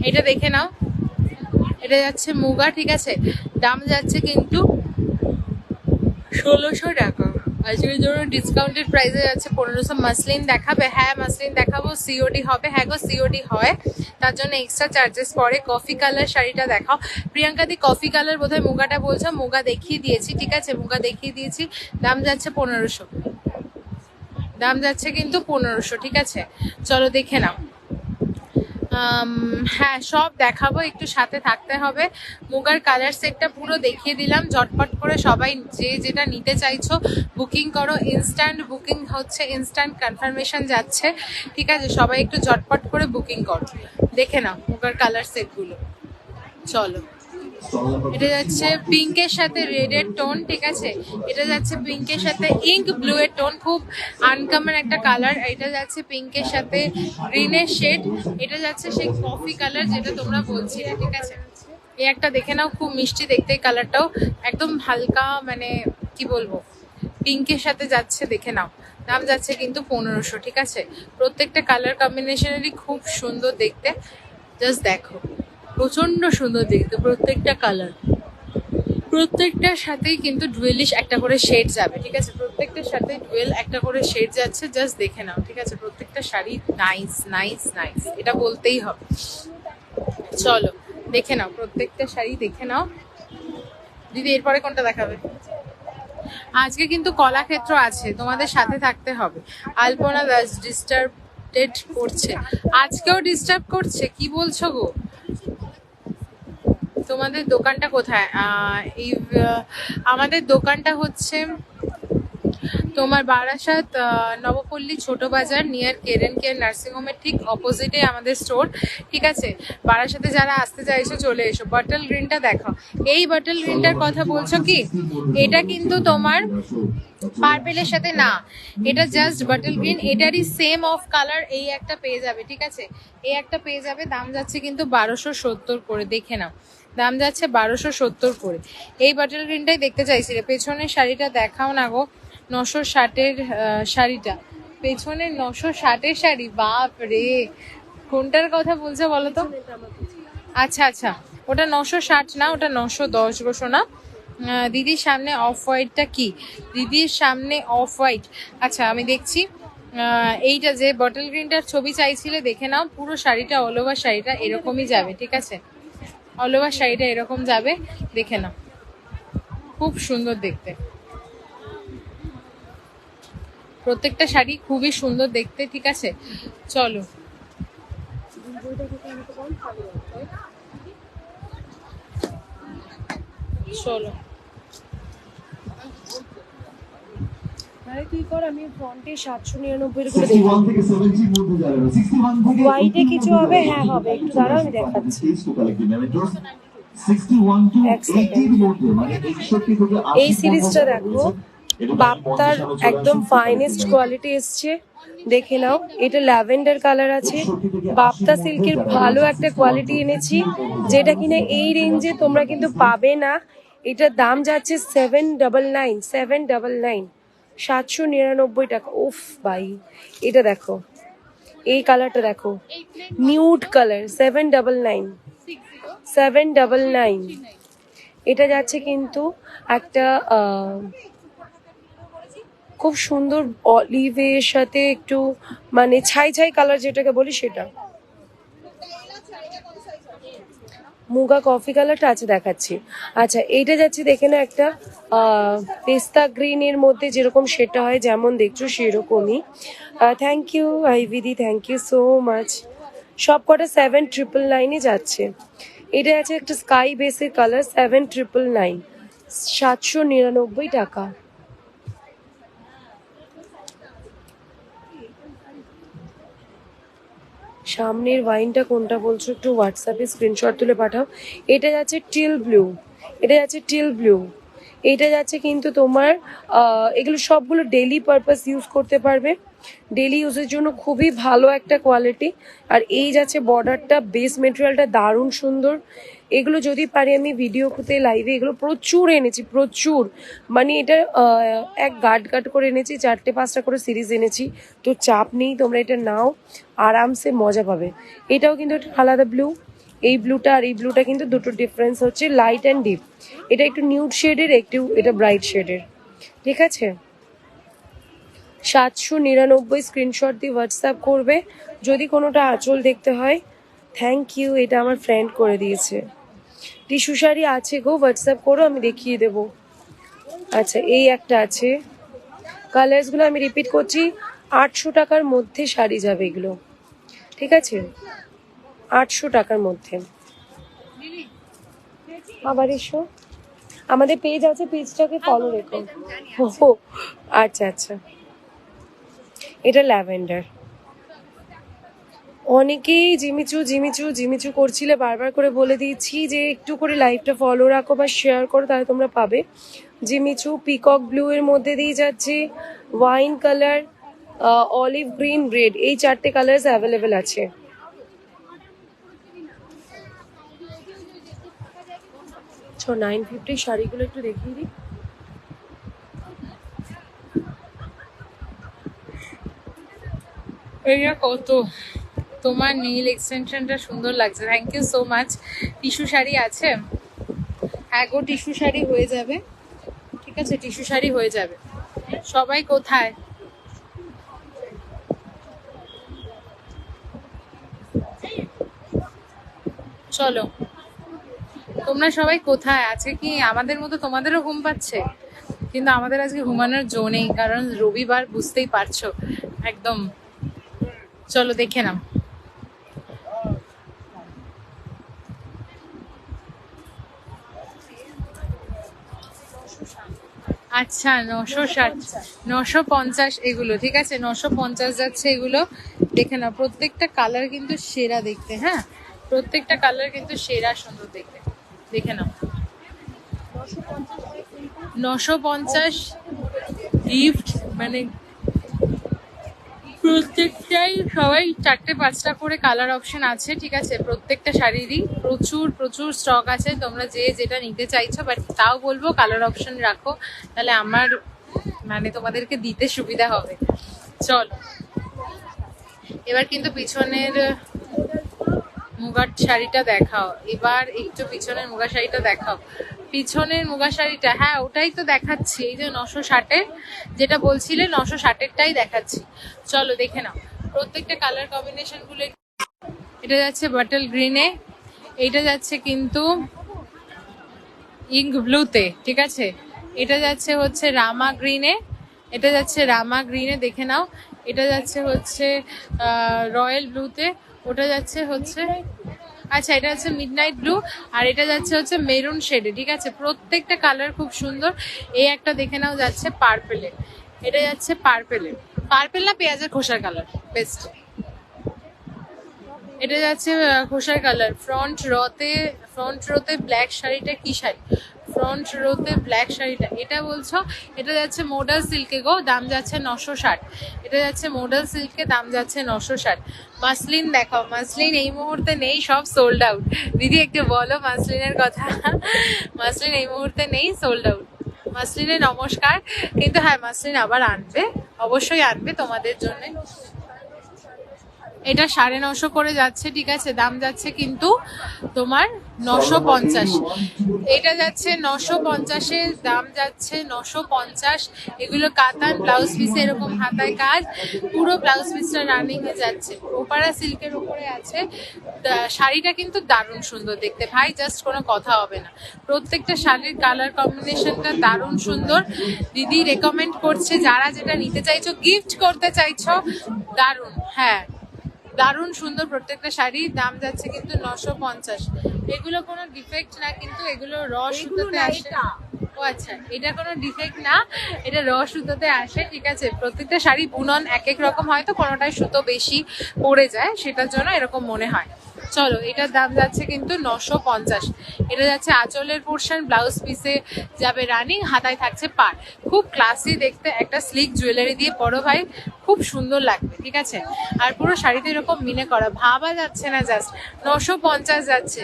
এটা দেখে নাও, এটা যাচ্ছে মুগা, ঠিক আছে? দাম যাচ্ছে কিন্তু 1600 টাকা। আজকের জন্য ডিসকাউন্টেড প্রাইসে যাচ্ছে 1500। মাসলিন দেখাবে? হ্যাঁ মাসলিন দেখাবো। সিওডি হবে? হ্যাঁ গো সিওডি হয়, তার জন্য এক্সট্রা চার্জেস পড়ে। কফি কালার শাড়িটা দেখাও। প্রিয়াঙ্কা দি কফি কালার বোধহয় মুগাটা বলছো। মুগা দেখিয়ে দিয়েছি, ঠিক আছে? মুগা দেখিয়ে দিয়েছি, দাম যাচ্ছে 1500। দাম যাচ্ছে কিন্তু 1500, ঠিক আছে? চলো দেখে নাও। হ্যাঁ সব দেখাবো, একটু সাথে থাকতে হবে। মুগার কালার সেটটা পুরো দেখিয়ে দিলাম ঝটপট করে। সবাই যে যেটা নিতে চাইছো বুকিং করো। ইনস্ট্যান্ট বুকিং হচ্ছে, ইনস্ট্যান্ট কনফার্মেশন যাচ্ছে, ঠিক আছে? সবাই একটু ঝটপট করে বুকিং করো। দেখে নাও মুগার কালার সেটগুলো। চলো, এটা যাচ্ছে পিঙ্কের সাথে রেডের টোন, ঠিক আছে? এটা যাচ্ছে পিঙ্কের সাথে ইঙ্ক ব্লু এর টোন, খুব আনকমন একটা কালার। এটা যাচ্ছে পিঙ্কের সাথে গ্রিনের শেড। এটা যাচ্ছে সেই কফি কালার যেটা তোমরা বলছিলে, ঠিক আছে? এই একটা দেখে নাও, খুব মিষ্টি দেখতে এই কালারটাও, একদম হালকা, মানে কি বলবো, পিঙ্কের সাথে যাচ্ছে, দেখে নাও। দাম যাচ্ছে কিন্তু 1500, ঠিক আছে? প্রত্যেকটা কালার কম্বিনেশনেরই খুব সুন্দর দেখতে, জাস্ট দেখো, প্রচন্ড সুন্দর দেখতে প্রত্যেকটা কালার। প্রত্যেকটার সাথেই কিন্তু ডুয়েলিশ একটা করে শেড যাবে, ঠিক আছে? প্রত্যেকটার সাথে ডুয়েল একটা করে শেড যাচ্ছে, জাস্ট দেখে নাও, ঠিক আছে? প্রত্যেকটা শাড়ি নাইস নাইস নাইস, এটা বলতেই হবে। চলো দেখে নাও, প্রত্যেকটা শাড়ি দেখে নাও। দিদি এরপরে কোনটা দেখাবে? আজকে কিন্তু কলাক্ষেত্র আছে, তোমাদের সাথে থাকতে হবে। আলপনা দাস ডিস্টার্বড করছে, আজকেও ডিস্টার্ব করছে? কি বলছো গো? তোমাদের দোকানটা কোথায়? আমাদের দোকানটা হচ্ছে তোমার বারাসাত নবপল্লী ছোট বাজার নিয়ার কেরেন কেয়ার নার্সিংহোমের ঠিক অপোজিটে আমাদের স্টোর, ঠিক আছে। বারাসাতে যারা আসতে চাইছো চলে এসো। বাটল গ্রিনটা দেখো, এই বাটল গ্রিনটার কথা বলছো কি? এটা কিন্তু তোমার পার্পেলের সাথে না, এটা জাস্ট বাটল গ্রিন, এটারই সেম অফ কালার এই একটা পেয়ে যাবে, ঠিক আছে। এই একটা পেয়ে যাবে, দাম যাচ্ছে কিন্তু 1270 করে, দেখে নাও দাম যাচ্ছে 1270 করে। এই বাটল গ্রিনটাই দেখতে চাইছিলে। পেছনের শাড়িটা দেখাও না গো, 960-এর শাড়িটা, পেছনের 960-এর শাড়ি, বাপ রে, কোনটার কথা বলছো বলো তো? আচ্ছা আচ্ছা, ওটা 960 না, ওটা 910 গো সোনা। দিদির সামনে অফ হোয়াইটটা কি? দিদির সামনে অফ হোয়াইট, আচ্ছা আমি দেখছি। এইটা যে বটল গ্রিনটার ছবি চাইছিলে, দেখে নাও, পুরো শাড়িটা অল ওভার শাড়িটা এরকমই যাবে, ঠিক আছে। অল ওভার শাড়িটা এরকম যাবে, দেখে নাও, খুব সুন্দর দেখতে। প্রত্যেকটা শাড়ি খুবই সুন্দর দেখতে, ঠিক আছে। চলো চলো আরে তুই কর, আমি ফ্রন্টে 799 করে 61 থেকে 70 এর মধ্যে যারা 61 থেকে হোয়াইটে কিছু হবে, হ্যাঁ হবে, একটু দাঁড়াও আমি দেখাচ্ছি। 61 টু এক second। 80 এর মধ্যে, মানে 61 থেকে 80 এই সিরিজটা দেখো, বাপ্তার একদম ফাইনেস্ট কোয়ালিটি এসছে, দেখে নাও। এটা ল্যাভেন্ডার কালার আছে, বাপ্তা সিল্কের ভালো একটা কোয়ালিটি এনেছি, যেটা কিনা এই রেঞ্জে তোমরা কিন্তু পাবে না। এটার দাম যাচ্ছে 799, 799, 799 টাকা। উফ ভাই, এটা দেখো, এই কালারটা দেখো, নিউড কালার, 799, 799। এটা যাচ্ছে কিন্তু একটা খুব সুন্দর অলিভের সাথে একটু মানে ছাই ছাই কালার যেটাকে বলি সেটা। মুগা কফি কালারটা আছে, দেখাচ্ছি। আচ্ছা, এইটা যাচ্ছে দেখে না, একটা পেস্তা গ্রিনের মধ্যে যেরকম সেটা হয়, যেমন দেখছো সেরকমই। থ্যাংক ইউ আইভিদি, থ্যাংক ইউ সো মাচ। সব কটা 7999 যাচ্ছে। এটা আছে একটা স্কাই বেসের কালার, 7999, 799 টাকা। সামনের ওয়াইনটা কোনটা বলছো, একটু হোয়াটসঅ্যাপে স্ক্রিনশট তুলে পাঠাও। এটা যাচ্ছে টিল ব্লু, এটা যাচ্ছে টিল ব্লু। এটা যাচ্ছে কিন্তু তোমার এগুলো সবগুলো ডেলি পারপাস ইউজ করতে পারবে, ডেলি ইউজের জন্য খুবই ভালো একটা কোয়ালিটি। আর এই যাচ্ছে বর্ডারটা, বেস মেটেরিয়ালটা দারুণ সুন্দর। এগুলো যদি পারি আমি ভিডিওতে লাইভে, এগুলো প্রচুর এনেছি, প্রচুর, মানে এটা এক গার্ড করে এনেছি, 4-5টা করে সিরিজ এনেছি, তো চাপ নেই, তোমরা এটা নাও, আরামসে মজা পাবে। এটাও কিন্তু একটা আলাদা ব্লু, এই ব্লুটা আর এই ব্লুটা কিন্তু দুটো ডিফারেন্স হচ্ছে, লাইট অ্যান্ড ডিপ। এটা একটু নিউড শেডের, একটু এটা ব্রাইট শেডের, ঠিক আছে। 799 স্ক্রিনশট দিয়ে হোয়াটসঅ্যাপ করবে যদি কোনোটা আঁচল দেখতে হয়। থ্যাংক ইউ, এটা আমার ফ্রেন্ড করে দিয়েছে। টিস্যু শাড়ি আছে গো, হোয়াটসঅ্যাপ করো, আমি দেখিয়ে দেবো। আচ্ছা, এই একটা আছে, কালার্সগুলো আমি রিপিট করছি, 800 টাকার মধ্যে শাড়ি যাবে এগুলো, ঠিক আছে, 800 টাকার মধ্যে। আবার এসো, আমাদের পেজ আছে, পেজটাকে ফলো রেখো। ও আচ্ছা আচ্ছা, এটা ল্যাভেন্ডার। অনেকেই জিমিচু জিমিচু জিমিচু করছিলে, বারবার করে বলে দিয়েছি যে একটু করে লাইভটা ফলো রাখো বা শেয়ার করো, তাহলে তোমরা পাবে। জিমিচু পিকক ব্লু এর মধ্যে দিয়ে যাচ্ছে, wine colour, olive green, red, এই 4টে কালার অ্যাভেলেবেল আছে। ছ 950 শাড়িগুলো একটু দেখিয়ে দিই। এইটা কত, তোমার নেইল এক্সটেনশনটা সুন্দর লাগছে, thank you so much. Tissue sari আছে, হ্যাঁ গো টিস্যু শাড়ি হয়ে যাবে, ঠিক আছে, টিস্যু শাড়ি হয়ে যাবে। সবাই কোথায়? চলো, তোমরা সবাই কোথায়? আছে কি আমাদের মতো তোমাদেরও ঘুম পাচ্ছে? কিন্তু আমাদের আজকে ঘুমানোর জো নেই, কারণ রবিবার, বুঝতেই পারছো একদম। চলো দেখে নাও। আচ্ছা 960 950 এগুলো, ঠিক আছে 950 যাচ্ছে এগুলো। দেখে নাও প্রত্যেকটা কালার কিন্তু সেরা দেখতে, হ্যাঁ প্রত্যেকটা কালার কিন্তু সেরা সুন্দর দেখতে, দেখে নাও 950 গিফট মানে প্রত্যেকটাই সবাই 4-5টা করে কালার অপশন আছে, ঠিক আছে প্রত্যেকটা শাড়িরই প্রচুর প্রচুর স্টক আছে, তোমরা যে যেটা নিতে চাইছো, বাট তাও বলবো কালার অপশন রাখো, তাহলে আমার মানে তোমাদেরকে দিতে সুবিধা হবে। চলো এবার কিন্তু পিছনের মুগার শাড়িটা দেখাও, এবার একটু পিছনের মুগা শাড়িটা দেখাও, পিছনের মুগা শাড়িটা, হ্যাঁ ওটাই তো দেখাচ্ছি, এই যে 960-এর যেটা বলছিলে 960-এরটাই দেখাচ্ছি। চলো দেখে নাও প্রত্যেকটা কালার কম্বিনেশন গুলো। এটা যাচ্ছে বাটল গ্রিনে, এইটা যাচ্ছে কিন্তু ইঙ্ক ব্লুতে, ঠিক আছে এটা যাচ্ছে হচ্ছে রামা গ্রিনে, এটা যাচ্ছে রামা গ্রিনে দেখে নাও, এটা যাচ্ছে হচ্ছে রয়্যাল ব্লুতে, ওটা যাচ্ছে হচ্ছে আচ্ছা এটা হচ্ছে মিডনাইট ব্লু, আর এটা যাচ্ছে হচ্ছে মেরুন শেডে, ঠিক আছে প্রত্যেকটা কালার খুব সুন্দর। এই একটা দেখে নাও যাচ্ছে পার্পেলে, এটা যাচ্ছে পার্পেলে, পার্পেল না পেঁয়াজের খোসার কালার বেস্ট, এটা যাচ্ছে খোসার কালার। ফ্রন্ট রোতে ব্ল্যাক শাড়িটা কি শাড়ি, ফ্রন্ট রোতে ব্ল্যাক শাড়িটা এটা বলছো, এটা যাচ্ছে মোডাল সিল্কে গো, দাম যাচ্ছে 960, এটা যাচ্ছে মোডাল সিল্কে, দাম যাচ্ছে 960। মাসলিন দেখাও, মাসলিন এই মুহূর্তে নেই, সব সোল্ড আউট। দিদি একটু বলো মাসলিনের কথা, মাসলিন এই মুহূর্তে নেই, সোল্ড আউট। মাসলিনে নমস্কার, কিন্তু হ্যাঁ মাসলিন আবার আনবে, অবশ্যই আনবে তোমাদের জন্য। এটা 950 করে যাচ্ছে, ঠিক আছে দাম যাচ্ছে কিন্তু তোমার 950, এটা যাচ্ছে 950-এর দাম যাচ্ছে 950। এগুলো কাতান ব্লাউজ পিস, এরকম হাতায় কাজ, পুরো ব্লাউজ পিসটা রানিং এ যাচ্ছে, ওপারা সিল্কের উপরে আছে। শাড়িটা কিন্তু দারুণ সুন্দর দেখতে ভাই, জাস্ট কোনো কথা হবে না, প্রত্যেকটা শাড়ির কালার কম্বিনেশনটা দারুণ সুন্দর। দিদি রেকমেন্ড করছে যারা যেটা নিতে চাইছো, গিফট করতে চাইছো, দারুণ, হ্যাঁ দারুণ সুন্দর প্রত্যেকটা শাড়ি, দাম যাচ্ছে কিন্তু 950। এগুলো কোনো ডিফেক্ট না, কিন্তু এগুলো র সুতোতে আসে। ও আচ্ছা এটা কোনো ডিফেক্ট না, এটা র সুতোতে আসে, ঠিক আছে প্রত্যেকটা শাড়ি বুনন এক এক রকম, হয়তো কোনোটায় সুতো বেশি পড়ে যায় সেটার জন্য এরকম মনে হয়। চলো এটার দাম যাচ্ছে কিন্তু 950, এটা যাচ্ছে আঁচলের পোর্শন, ব্লাউজ পিসে যাবে রানিং, হাতায় থাকছে পার, খুব ক্লাসি দেখতে, একটা স্লিক জুয়েলারি দিয়ে পরো ভাই, খুব সুন্দর লাগবে, ঠিক আছে আর পুরো শাড়িতে এরকম মিনে করা, ভাবা যাচ্ছে না, জাস্ট 950 যাচ্ছে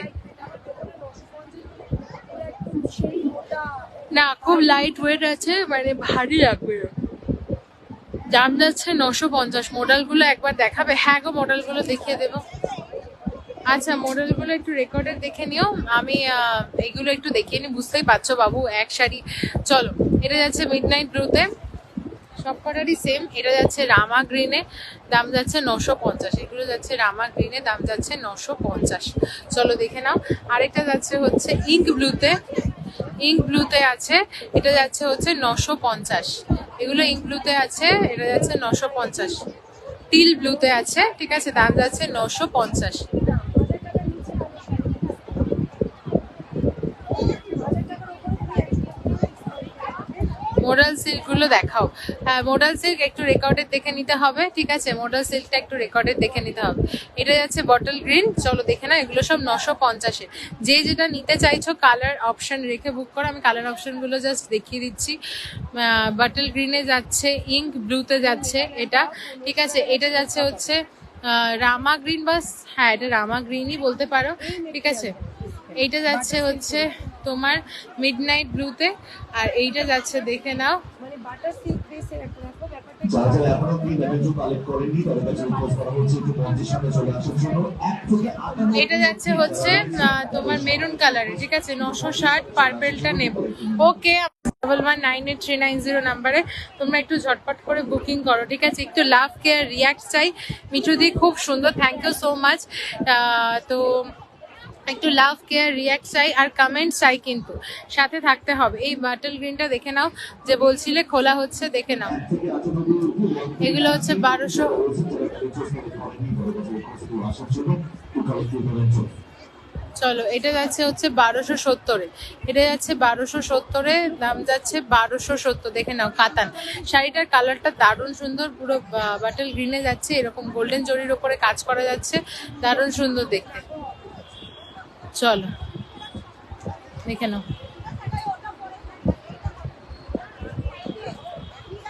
না, খুব লাইট ওয়েট আছে, মানে ভারী লাগবে, দাম যাচ্ছে 950। মডেলগুলো একবার দেখাবে, হ্যাঁ গো মডেলগুলো দেখিয়ে দেবো। আচ্ছা মডেলগুলো একটু রেকর্ডের দেখে নিও, আমি এগুলো একটু দেখিয়ে নি, বুঝতেই পারছো বাবু এক শাড়ি। চলো এটা যাচ্ছে মিডনাইট ব্লুতে, সবকটারই সেম, এটা যাচ্ছে রামা গ্রিনে, দাম যাচ্ছে 950, এগুলো যাচ্ছে রামা গ্রিনে, দাম যাচ্ছে 950। চলো দেখে নাও আরেকটা যাচ্ছে হচ্ছে ইঙ্ক ব্লুতে, ইঙ্ক ব্লুতে আছে, এটা যাচ্ছে হচ্ছে 950, এগুলো ইঙ্ক ব্লুতে আছে, এটা যাচ্ছে 950। টিল ব্লুতে আছে, ঠিক আছে দাম যাচ্ছে 950। মোডাল সিল্ক গুলো দেখাও, হ্যাঁ মোডাল সিল্ক একটু রেকর্ডের দেখে নিতে হবে, ঠিক আছে মোডাল সিল্কটা একটু রেকর্ডের দেখে নিতে হবে। এটা যাচ্ছে বটল গ্রিন, চলো দেখে না, এগুলো সব 950-এ, যে যেটা নিতে চাইছো কালার অপশন রেখে বুক করো, আমি কালার অপশন গুলো জাস্ট দেখিয়ে দিচ্ছি। বটল গ্রিনে যাচ্ছে, ইঙ্ক ব্লুতে যাচ্ছে এটা, ঠিক আছে এটা যাচ্ছে হচ্ছে রামা গ্রিন, বাস হ্যাঁ এটা রামা গ্রিনই বলতে পারো, ঠিক আছে এইটা যাচ্ছে হচ্ছে তোমার মিডনাইট ব্লুতে, আর এইটা যাচ্ছে দেখে নাও মানে বাটার সিল্ক বেসের একটা দেখো ব্যাপারটা যারা যারা এখনো প্রি ম্যানেজার কালেক্ট করেননি তাদের কাছে রিকোয়েস্ট করা হচ্ছে একটু মঞ্চের সামনে চলে আসার জন্য। 1 থেকে 58 এটা যাচ্ছে হচ্ছে তোমার মেরুন কালারে, ঠিক আছে 960, পার্পেলটা নেব। ওকে 1198390 নাম্বারে তোমরা একটু ঝটপট করে বুকিং করো, ঠিক আছে একটু লাভ কেয়ার রিয়াক্ট চাই, মিঠুদি খুব সুন্দর, থ্যাংক ইউ সো মাচ। তো একটু লাভ কেয়ার রিয়াক্ট চাই আর কমেন্ট চাই, কিন্তু সাথে থাকতে হবে। এই বাটল গ্রিনটা দেখে নাও, যে বলছিলে খোলা হচ্ছে, দেখে নাও এগুলো হচ্ছে 1200। চলো, এটা যাচ্ছে হচ্ছে 1270-এ, এটা যাচ্ছে 1270-এ, দাম যাচ্ছে 1270। দেখে নাও কাতান শাড়িটার কালারটা দারুণ সুন্দর, পুরো বাটল গ্রিনে যাচ্ছে, এরকম গোল্ডেন জরির ওপরে কাজ করা যাচ্ছে, দারুণ সুন্দর দেখতে। চলো দেখে নাও।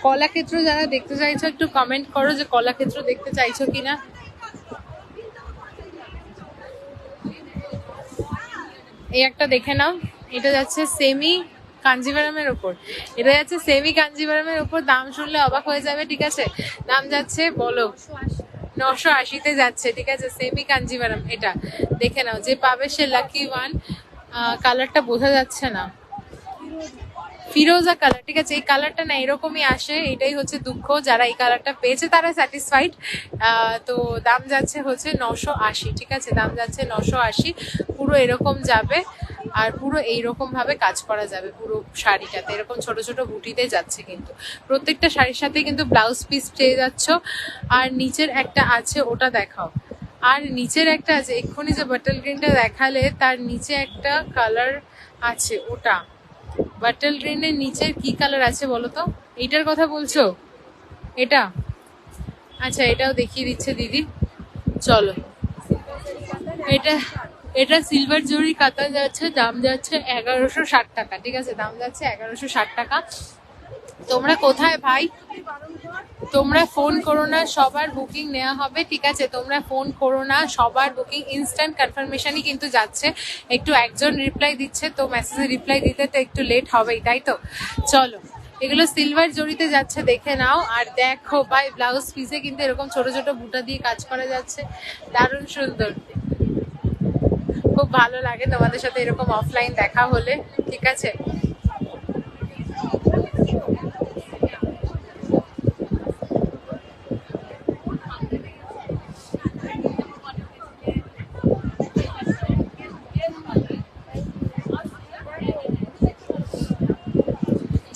কলাক্ষেত্র যারা দেখতে চাইছো একটু কমেন্ট করো যে কলাক্ষেত্র দেখতে চাইছো কিনা। এই একটা দেখে নাও, এটা যাচ্ছে সেমি কাঞ্জিভারামের ওপর, এটা যাচ্ছে সেমি কাঞ্জিভারামের ওপর, দাম শুনলে অবাক হয়ে যাবে, ঠিক আছে। দাম যাচ্ছে বলো 980-তে যাচ্ছে, ঠিক আছে, সেমি কাঞ্জিভারাম। এটা দেখে নাও, যে পাবে সে লাকি ওয়ান। কালারটা বোঝা যাচ্ছে না, ফিরোজা কালার, ঠিক আছে। এই কালারটা না এরকমই আসে, এটাই হচ্ছে দুঃখ, যারা এই কালারটা পেয়েছে তারা স্যাটিসফাইড। তো দাম যাচ্ছে হচ্ছে 980, ঠিক আছে, দাম যাচ্ছে 980। পুরো এরকম যাবে, আর পুরো এইরকম ভাবে কাজ করা যাবে পুরো শাড়িটাতে, এরকম ছোট ছোট বুটিতে যাচ্ছে। কিন্তু প্রত্যেকটা শাড়ির সাথে কিন্তু ব্লাউজ পিস পেয়ে যাচ্ছ। আর নিচের একটা আছে, ওটা দেখাও। আর নিচের একটা আছে, এক্ষুনি যে বাটল গ্রিনটা দেখালে তার নিচে একটা কালার আছে, ওটা বাটল গ্রিনের নিচের কি কালার আছে বলো তো? এইটার কথা বলছো? এটা আচ্ছা, এটাও দেখিয়ে দিচ্ছে দিদি। চলো, এটা এটা সিলভার জরি কাতা যাচ্ছে, দাম যাচ্ছে 1160 টাকা, ঠিক আছে, দাম যাচ্ছে 1160 টাকা। তোমরা কোথায় ভাই? তোমরা ফোন করো না, সবার বুকিং নেওয়া হবে, ঠিক আছে, তোমরা ফোন করো না, সবার বুকিং ইনস্ট্যান্ট কনফার্মেশনই কিন্তু যাচ্ছে। একটু একজন রিপ্লাই দিচ্ছে, তো মেসেজে রিপ্লাই দিতে তো একটু লেট হবেই, তাই তো। চলো, এগুলো সিলভার জরিতে যাচ্ছে, দেখে নাও। আর দেখো ভাই, ব্লাউজ পিসে কিন্তু এরকম ছোট ছোট বুটা দিয়ে কাজ করা যাচ্ছে, দারুণ সুন্দর। খুব ভালো লাগে তোমাদের সাথে এরকম অফলাইন দেখা হলে, ঠিক আছে।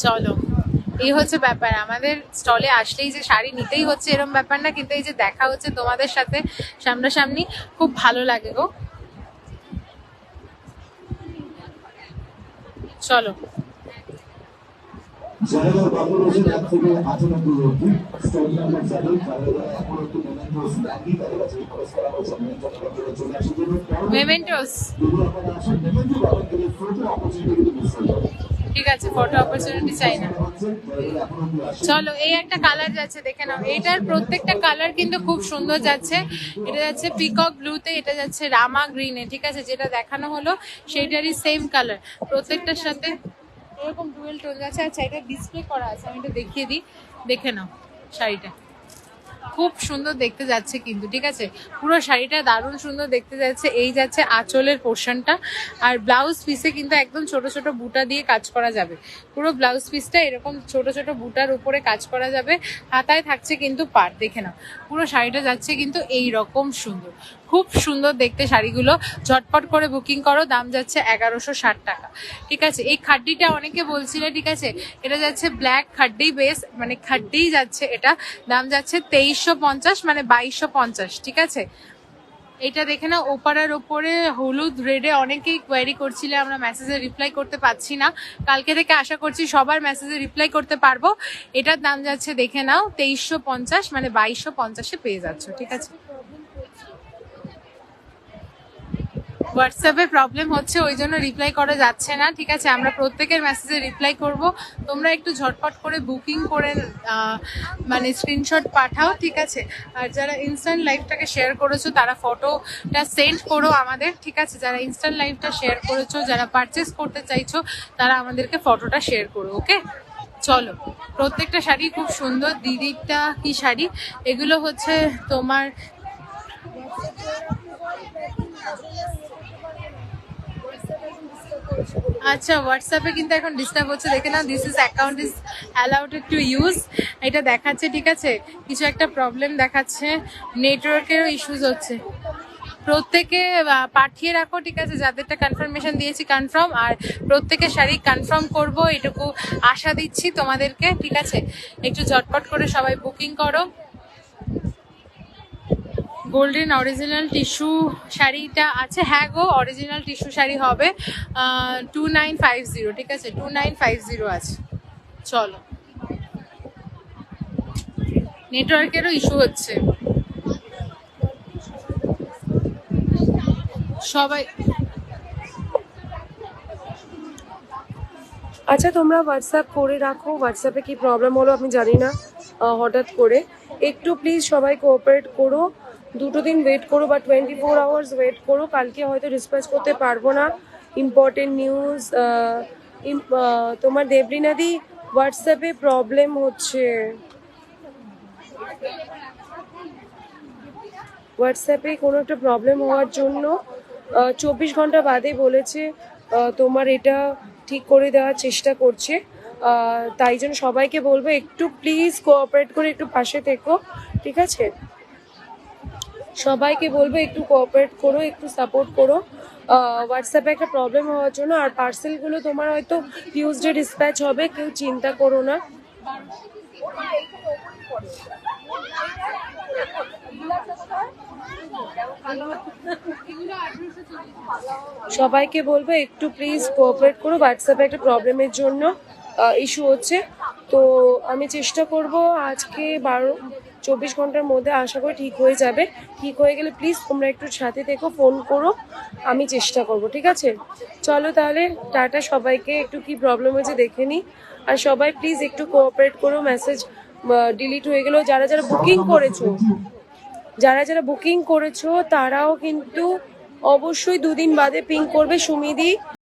চলো, এই হচ্ছে ব্যাপার, আমাদের স্টলে আসলেই যে শাড়ি নিতেই হচ্ছে এরকম ব্যাপার না, কিন্তু এই যে দেখা হচ্ছে তোমাদের সাথে সামনাসামনি, খুব ভালো লাগে গো। চলো, যারা বাংলাদেশের 1 থেকে 98 অবধি স্টল নাম্বার যাদের যারা এখন একটু মেমেন্টোস লাগি তাদের কাছে রিকোয়েস্ট করা হচ্ছে মেমেন্টো চলে আসে জন্য মেমেন্টোস, যদি আপনারা আসেন মেমেন্টো পাবেন কিন্তু ফটো অপরচুনিটি কিন্তু মিস হয়ে যাবে। ঠিক আছে, ফটো অপরচুনিটি চাই না। চলো, এই একটা কালার যাচ্ছে, দেখে নাও। এটার প্রত্যেকটা কালার কিন্তু খুব সুন্দর যাচ্ছে। এটা যাচ্ছে পিকক ব্লুতে, এটা যাচ্ছে রামা গ্রিনে, ঠিক আছে, যেটা দেখানো হলো সেইটারই সেম কালার প্রত্যেকটার সাথে এরকম ডুয়েল টোন যাচ্ছে। আচ্ছা, এটা ডিসপ্লে করা আছে, আমি এটা দেখিয়ে দিই, দেখে নাও। শাড়িটা খুব সুন্দর দেখতে যাচ্ছে কিন্তু, ঠিক আছে, পুরো শাড়িটা দারুণ সুন্দর দেখতে যাচ্ছে। এই যাচ্ছে আঁচলের পোর্শনটা, আর ব্লাউজ পিসে কিন্তু একদম ছোট ছোট বুটা দিয়ে কাজ করা যাবে। পুরো ব্লাউজ পিসটা এরকম ছোট ছোট বুটার উপরে কাজ করা যাবে। হাতায় থাকছে কিন্তু পাড়, দেখে নাও। পুরো শাড়িটা যাচ্ছে কিন্তু এই রকম সুন্দর, খুব সুন্দর দেখতে শাড়িগুলো। ঝটপট করে বুকিং করো, দাম যাচ্ছে 1160 টাকা, ঠিক আছে। এই খাড্ডিটা অনেকে বলছিলে, ঠিক আছে, এটা যাচ্ছে ব্ল্যাক খাড্ডি বেস, মানে খাড্ডি যাচ্ছে, এটা দাম যাচ্ছে 2350, মানে 2250, ঠিক আছে। এটা দেখে না, ওপারার ওপরে হলুদ রেডে অনেকেই কোয়ারি করছিলে, আমরা মেসেজে রিপ্লাই করতে পারছি না। কালকে থেকে আশা করছি সবার মেসেজে রিপ্লাই করতে পারবো। এটার দাম যাচ্ছে দেখে নাও 2350, মানে 2250-এ পেয়ে যাচ্ছ, ঠিক আছে। হোয়াটসঅ্যাপে প্রবলেম হচ্ছে, ওই জন্য রিপ্লাই করা যাচ্ছে না, ঠিক আছে। আমরা প্রত্যেকের মেসেজে রিপ্লাই করব, তোমরা একটু ঝটপট করে বুকিং করে মানে স্ক্রিনশট পাঠাও, ঠিক আছে। আর যারা ইনস্ট্যান্ট লাইভটাকে শেয়ার করেছো তারা ফটোটা সেন্ড করো আমাদের, ঠিক আছে। যারা ইনস্ট্যান্ট লাইভটা শেয়ার করেছো, যারা পারচেস করতে চাইছো, তারা আমাদেরকে ফটোটা শেয়ার করো, ওকে। চলো, প্রত্যেকটা শাড়ি খুব সুন্দর। দিদিটা কি শাড়ি? এগুলো হচ্ছে তোমার আচ্ছা, হোয়াটসঅ্যাপে কিন্তু এখন ডিস্টার্ব হচ্ছে, দেখে না, this is account is allowed to use, এটা দেখাচ্ছে, ঠিক আছে। কিছু একটা প্রবলেম দেখাচ্ছে, নেটওয়ার্কেরও ইস্যুস হচ্ছে। প্রত্যেকে পাঠিয়ে রাখো, ঠিক আছে, যাদেরটা কনফার্মেশন দিয়েছি কনফার্ম, আর প্রত্যেকের শাড়ি কনফার্ম করব এটুকু আশা দিচ্ছি তোমাদেরকে, ঠিক আছে। একটু ঝটপট করে সবাই বুকিং করো। গোল্ডেন অরিজিনাল টিস্যু শাড়িটা আছে, হ্যাঁ গো অরিজিনাল টিস্যু শাড়ি হবে 2950, ঠিক আছে 2950 আছে। চলো, নেটওয়ার্কেরও ইস্যু হচ্ছে। সবাই আচ্ছা তোমরা হোয়াটসঅ্যাপ করে রাখো, হোয়াটসঅ্যাপে কি প্রবলেম হলো আমি জানি না, হঠাৎ করে একটু প্লিজ সবাই কোঅপারেট করো, 2 দিন ওয়েট করো বা 24 আওয়ার্স ওয়েট করো, কালকে হয়তো ডিসপ্যাচ করতে পারবো না। ইম্পর্টেন্ট নিউজ, তোমার দেবরিনাদি হোয়াটসঅ্যাপে প্রবলেম হচ্ছে, হোয়াটসঅ্যাপে কোনো একটা প্রবলেম হওয়ার জন্য 24 ঘন্টা বাদে বলেছে তোমার এটা ঠিক করে দেওয়ার চেষ্টা করছে। তাই জন্য সবাইকে বলবো একটু প্লিজ কোঅপারেট করে একটু পাশে থেকো, ঠিক আছে? সবাইকে বলবো একটু কোঅপারেট করো, একটু সাপোর্ট করো। হোয়াটসঅ্যাপে একটা প্রবলেম হওয়ার জন্য। আর পার্সেলগুলো তোমার হয়তো টিউসডে ডিসপ্যাচ হবে, কেউ চিন্তা করো না। সবাইকে বলবো একটু প্লিজ কোঅপারেট করো, হোয়াটসঅ্যাপে একটা প্রবলেমের জন্য ইস্যু হচ্ছে। তো আমি চেষ্টা করব আজকে 24 ঘন্টার মধ্যে আশা করি ঠিক হয়ে যাবে। ঠিক হয়ে গেলে প্লিজ তোমরা একটু সাথে থেকো, ফোন করো, আমি চেষ্টা করব, ঠিক আছে? চলো তাহলে টাটা সবাইকে, একটু কি প্রবলেম হয়েছে দেখে নিই। আর সবাই প্লিজ একটু কোঅপারেট করো, মেসেজ ডিলিট হয়ে গেলেও যারা যারা বুকিং করেছো তারাও কিন্তু অবশ্যই 2 দিন বাদে পিং করবে। সুমিদি